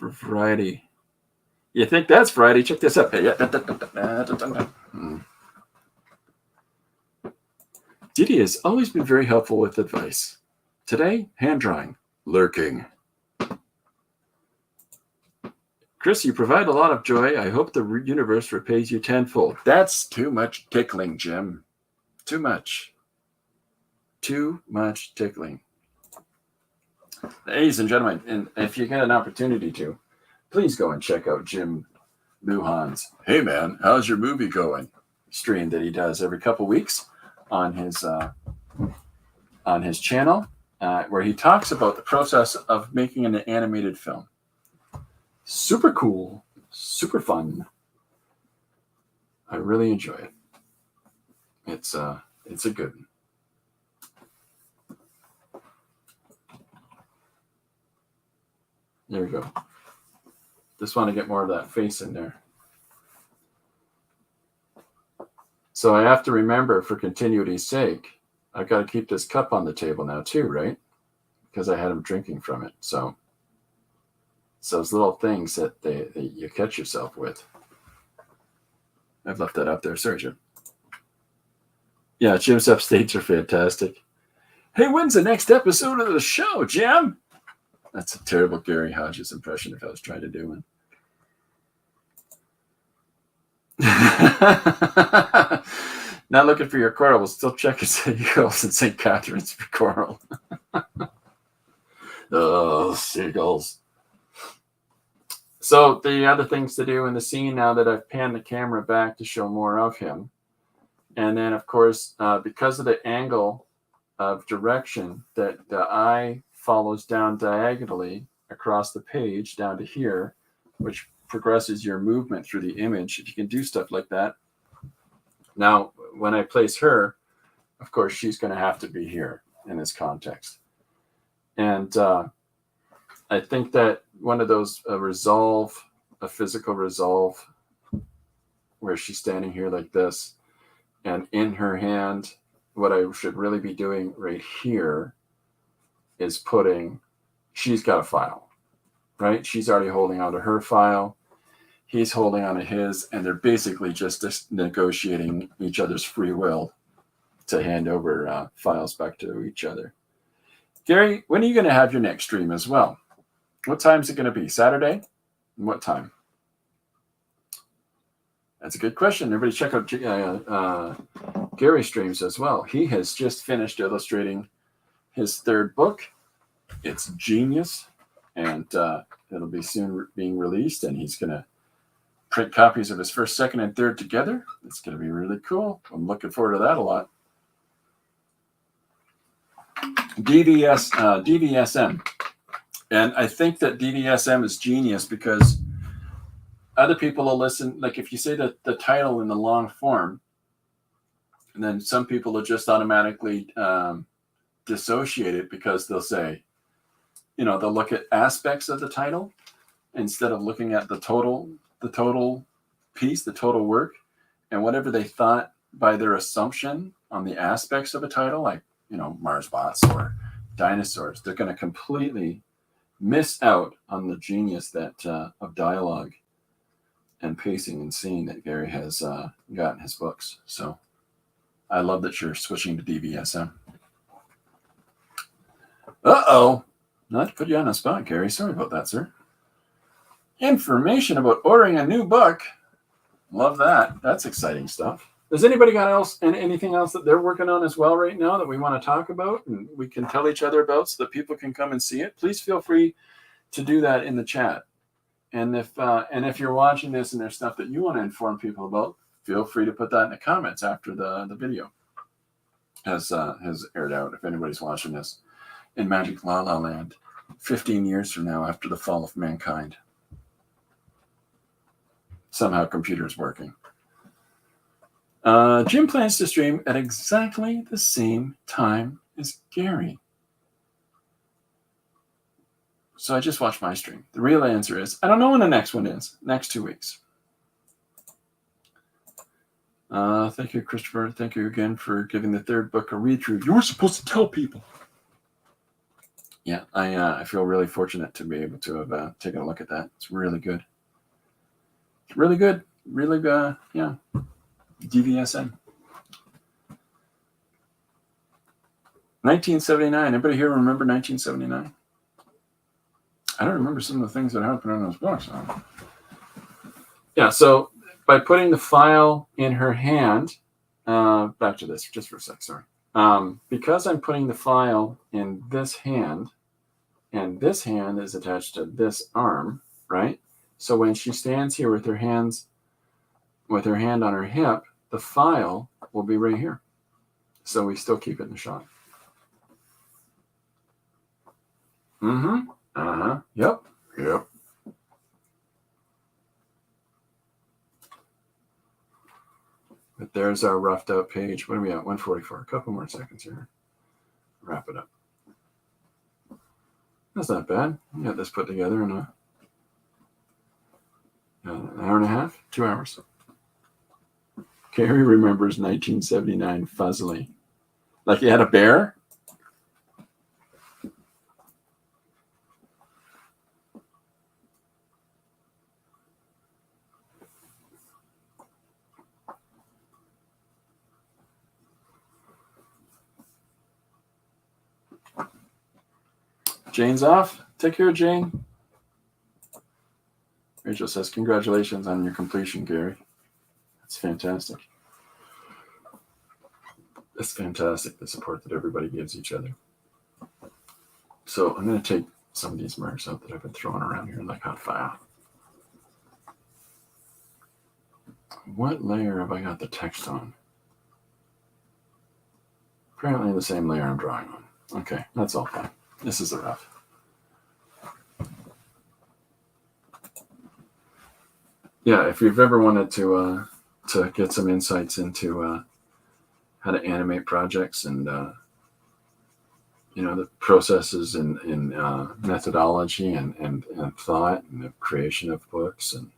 variety. You think that's variety? Check this out. Dee Dee has always been very helpful with advice. Today, hand drawing. Lurking. Chris, you provide a lot of joy. I hope the universe repays you tenfold. That's too much tickling, Jim. Too much. Too much tickling. Ladies and gentlemen, and if you get an opportunity to, please go and check out Jim Luhan's "Hey Man, how's your movie going?" stream that he does every couple weeks on his channel, where he talks about the process of making an animated film. Super cool, super fun. I really enjoy it. It's a good one. There we go. Just want to get more of that face in there. So I have to remember, for continuity's sake, I've got to keep this cup on the table now too, right? Because I had him drinking from it. So it's those little things that you catch yourself with. I've left that up there. Sorry, Jim. Yeah, Jim's upstates are fantastic. Hey, when's the next episode of the show, Jim? That's a terrible Gary Hodges impression if I was trying to do one. Not looking for your coral. We'll still check his eagles in St. Catharines for coral. Oh, seagulls. So the other things to do in the scene now that I've panned the camera back to show more of him. And then, of course, because of the angle of direction that the eye follows down diagonally across the page down to here, which progresses your movement through the image. If you can do stuff like that. Now, when I place her, of course, she's going to have to be here in this context. And I think that one of those a physical resolve, where she's standing here like this, and in her hand, what I should really be doing right here is she's got a file, right? She's already holding onto her file. He's holding onto his, and they're basically just negotiating each other's free will to hand over files back to each other. Gary, when are you going to have your next stream as well? What time is it going to be? Saturday? And what time? That's a good question. Everybody check out Gary's streams as well. He has just finished illustrating his third book. It's genius, and it'll be soon being released, and he's going to print copies of his first, second, and third together. It's going to be really cool. I'm looking forward to that a lot. DVSM. And I think that DVSM is genius because other people will listen. Like if you say the title in the long form, and then some people will just automatically dissociate it because they'll say, they'll look at aspects of the title instead of looking at the total piece, the total work, and whatever they thought by their assumption on the aspects of a title, like, Mars bots or dinosaurs, they're going to completely miss out on the genius that of dialogue and pacing and scene that Gary has got in his books. So I love that you're switching to DVSM. Not to put you on the spot, Gary. Sorry about that, sir. Information about ordering a new book. Love that. That's exciting stuff. Does anybody got anything else that they're working on as well right now that we want to talk about and we can tell each other about so that people can come and see it? Please feel free to do that in the chat. And if you're watching this and there's stuff that you want to inform people about, feel free to put that in the comments after the video has aired out. If anybody's watching this in Magic La La Land 15 years from now after the fall of mankind. Somehow computer's working. Jim plans to stream at exactly the same time as Gary. So I just watched my stream. The real answer is, I don't know when the next one is. Next 2 weeks. Thank you, Christopher. Thank you again for giving the third book a read-through. You were supposed to tell people. Yeah, I feel really fortunate to be able to have taken a look at that. It's really good. Really good. Really, yeah. DVSM. 1979. Anybody here remember 1979? I don't remember some of the things that happened in those books. Yeah, so by putting the file in her hand, back to this just for a sec, sorry. Because I'm putting the file in this hand, and this hand is attached to this arm, right? So when she stands here with her hand on her hip, the file will be right here. So we still keep it in the shot. Mm-hmm. Uh-huh. Yep. But there's our roughed out page. What are we at? 144. A couple more seconds here. Wrap it up. That's not bad. We got this put together in an hour and a half, 2 hours. Gary remembers 1979 fuzzily. Like he had a bear? Jane's off. Take care, Jane. Rachel says, congratulations on your completion, Gary. That's fantastic. It's fantastic, the support that everybody gives each other. So I'm going to take some of these marks out that I've been throwing around here like hot fire. What layer have I got the text on? Apparently the same layer I'm drawing on. Okay, that's all fine. This is a rough. Yeah, if you've ever wanted to get some insights into how to animate projects and the processes in methodology and thought and the creation of books, and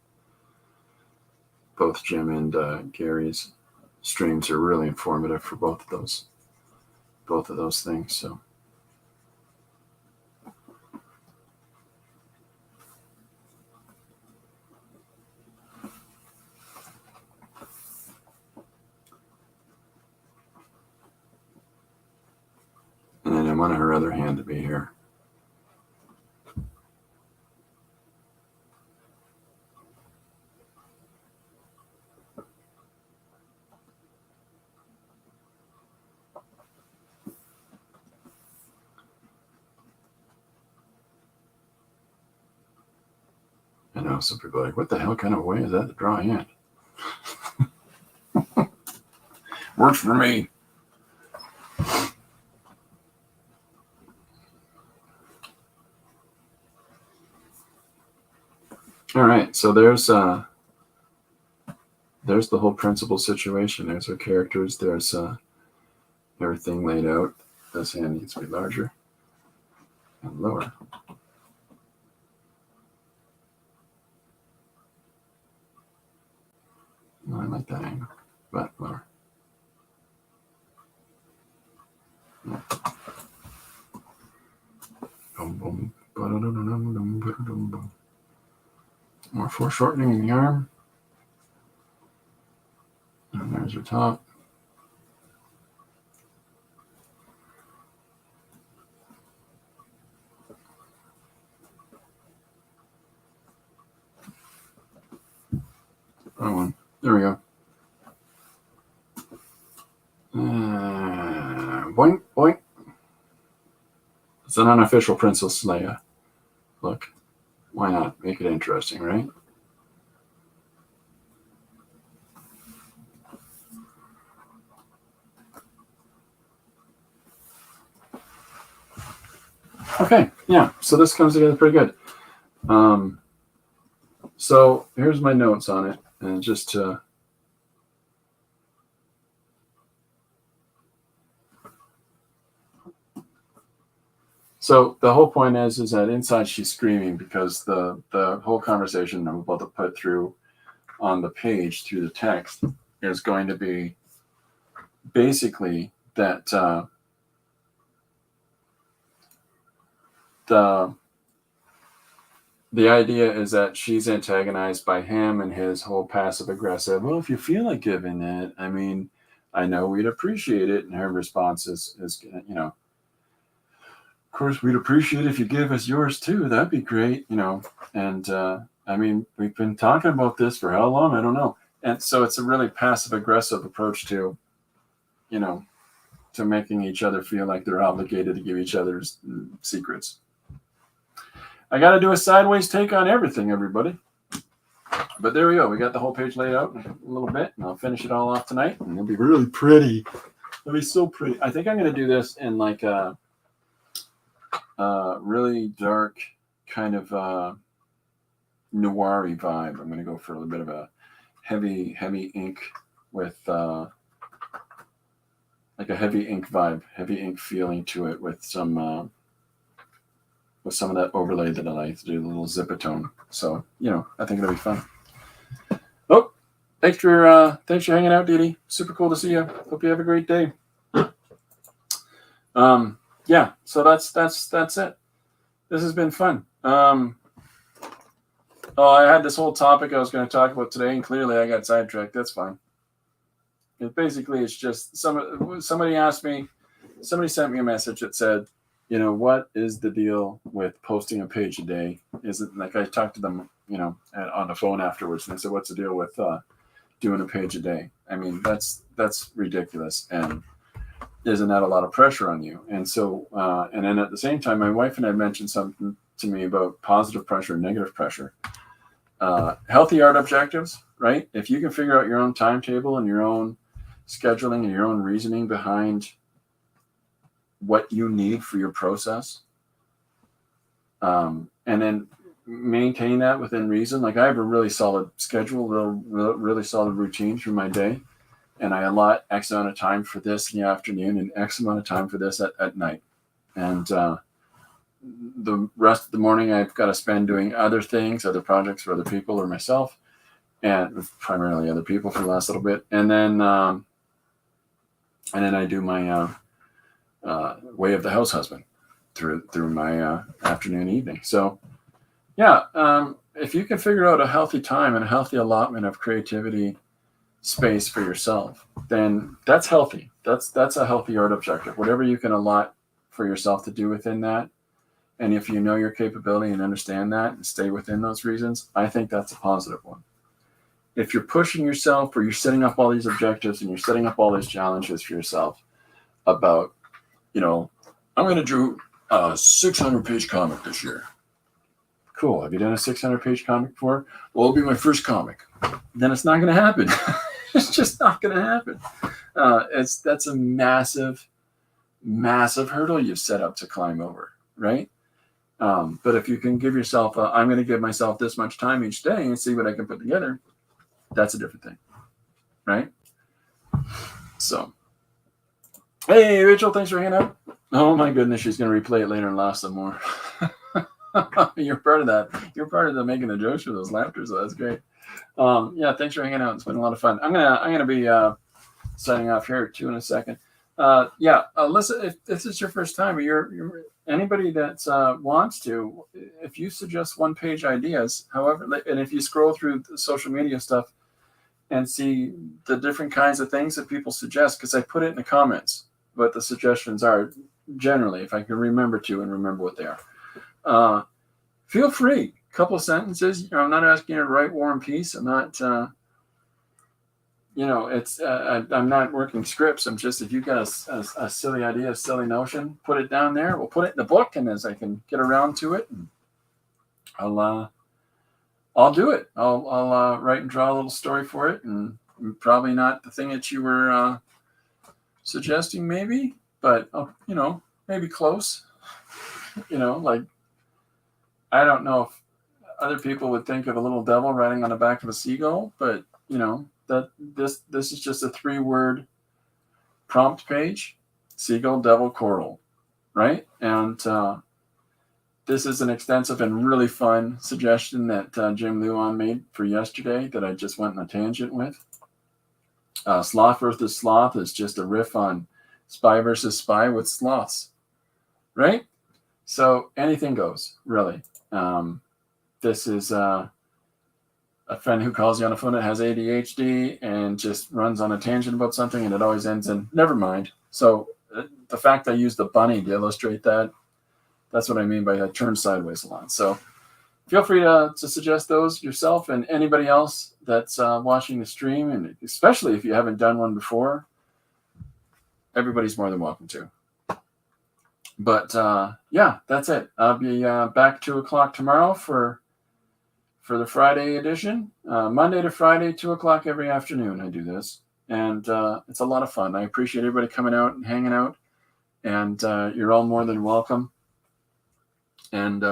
both Jim and Gary's streams are really informative for both of those things. So. And then wanted her other hand to be here. I know some people are like, what the hell kind of way is that to draw a hand? Works for me. All right, so there's the whole principal situation. There's our characters. There's everything laid out. This hand needs to be larger and lower. I like that angle, but lower. Yeah. More foreshortening in the arm. And there's your top. Oh, there we go. Boink, boink. It's an unofficial Princess Leia look. Why not? Make it interesting, right? Okay, yeah, so this comes together pretty good. So here's my notes on it, and just to so the whole point is that inside she's screaming because the whole conversation I'm about to put through on the page through the text is going to be basically that the idea is that she's antagonized by him and his whole passive aggressive, well, if you feel like giving it, I mean, I know we'd appreciate it. And her response is, you know, of course, we'd appreciate it if you give us yours too. That'd be great, you know. And I mean, we've been talking about this for how long? I don't know. And so it's a really passive aggressive approach to, you know, to making each other feel like they're obligated to give each other's secrets. I got to do a sideways take on everything, everybody. But there we go. We got the whole page laid out a little bit, and I'll finish it all off tonight. And it'll be really pretty. It'll be so pretty. I think I'm going to do this in like a really dark kind of noir-y vibe. I'm going to go for a little bit of a heavy ink with like a heavy ink vibe, heavy ink feeling to it with some of that overlay that I like to do, the little zipatone. So, you know, I think it'll be fun. Oh, thanks for hanging out, Dee Dee. Super cool to see you. Hope you have a great day. Yeah, so that's it. This has been fun. I had this whole topic I was going to talk about today, and clearly I got sidetracked. That's fine. It's just somebody asked me, somebody sent me a message that said, you know, what is the deal with posting a page a day? Is it like I talked to them, you know, on the phone afterwards, and I said, what's the deal with doing a page a day? I mean, that's ridiculous, and isn't that a lot of pressure on you? And so, and then at the same time, my wife and I mentioned something to me about positive pressure and negative pressure. Healthy art objectives, right? If you can figure out your own timetable and your own scheduling and your own reasoning behind what you need for your process, and then maintain that within reason. Like I have a really solid schedule, really solid routine through my day, and I allot X amount of time for this in the afternoon and X amount of time for this at night. And the rest of the morning I've got to spend doing other things, other projects for other people or myself, and primarily other people for the last little bit. And then I do my way of the house husband through my afternoon, evening. So yeah, if you can figure out a healthy time and a healthy allotment of creativity space for yourself, then that's healthy. That's a healthy art objective. Whatever you can allot for yourself to do within that, and if you know your capability and understand that and stay within those reasons, I think that's a positive one. If you're pushing yourself or you're setting up all these objectives and you're setting up all these challenges for yourself about, I'm going to do a 600-page comic this year. Cool. Have you done a 600-page comic before? Well, it'll be my first comic. Then it's not going to happen. It's just not going to happen. That's a massive, massive hurdle you've set up to climb over, right? But if you can give yourself, I'm going to give myself this much time each day and see what I can put together, that's a different thing, right? So, hey, Rachel, thanks for hanging out. Oh, my goodness, she's going to replay it later and laugh some more. You're part of that. You're part of the making the jokes for those laughters, so that's great. Yeah, thanks for hanging out. It's been a lot of fun. I'm gonna be signing off here too in a second. Listen, if this is your first time, or you're anybody that wants to, if you suggest one-page ideas, however, and if you scroll through the social media stuff and see the different kinds of things that people suggest, because I put it in the comments what the suggestions are generally, if I can remember what they are. Feel free. A couple of sentences. I'm not asking you to write War and Peace. I'm not. I'm not working scripts. I'm just, if you've got a silly idea, a silly notion, put it down there. We'll put it in the book, and as I can get around to it, I'll do it. I'll write and draw a little story for it, and probably not the thing that you were suggesting, maybe, but maybe close. Like, I don't know if other people would think of a little devil riding on the back of a seagull, but that this is just a 3-word prompt page: seagull, devil, coral, right? And this is an extensive and really fun suggestion that Jim Luan made for yesterday that I just went on a tangent with. Sloth versus sloth is just a riff on spy versus spy with sloths, right? So anything goes, really. This is a friend who calls you on the phone that has ADHD and just runs on a tangent about something, and it always ends in never mind. So the fact I used the bunny to illustrate that's what I mean by turn sideways a lot. So feel free to suggest those yourself, and anybody else that's watching the stream, and especially if you haven't done one before, everybody's more than welcome to. But that's it. I'll be back 2:00 tomorrow for the Friday edition. Monday to Friday, 2:00 every afternoon I do this. And it's a lot of fun. I appreciate everybody coming out and hanging out. And you're all more than welcome. And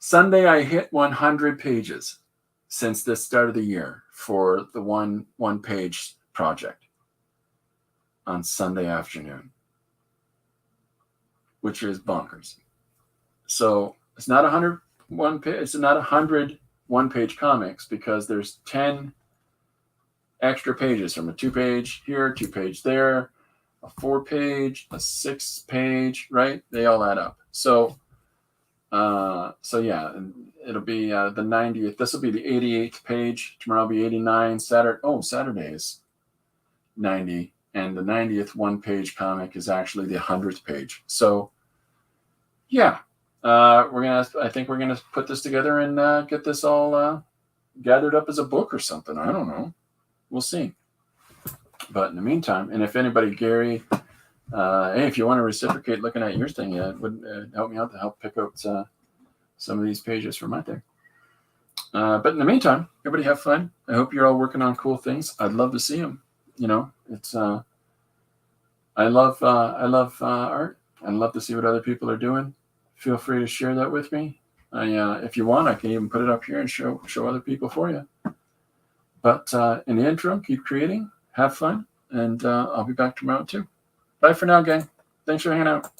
Sunday I hit 100 pages since the start of the year for the one-page project on Sunday afternoon, which is bonkers. So it's not 100 one-page comics, because there's 10 extra pages from a 2-page here, 2-page there, a 4-page, a 6-page, right? They all add up. So yeah, and it'll be the 90th. This will be the 88th page. Tomorrow will be 89. Saturday is 90. And the 90th one-page comic is actually the 100th page. So, yeah, I think we're gonna put this together and get this all gathered up as a book or something. I don't know. We'll see. But in the meantime, and if anybody, Gary, hey, if you want to reciprocate looking at your thing, it would help me out to help pick out some of these pages for my thing. But in the meantime, everybody have fun. I hope you're all working on cool things. I'd love to see them. It's I love art. I'd love to see what other people are doing. Feel free to share that with me. If you want, I can even put it up here and show other people for you. But in the interim, keep creating, have fun, and I'll be back tomorrow too. Bye for now, gang. Thanks for hanging out.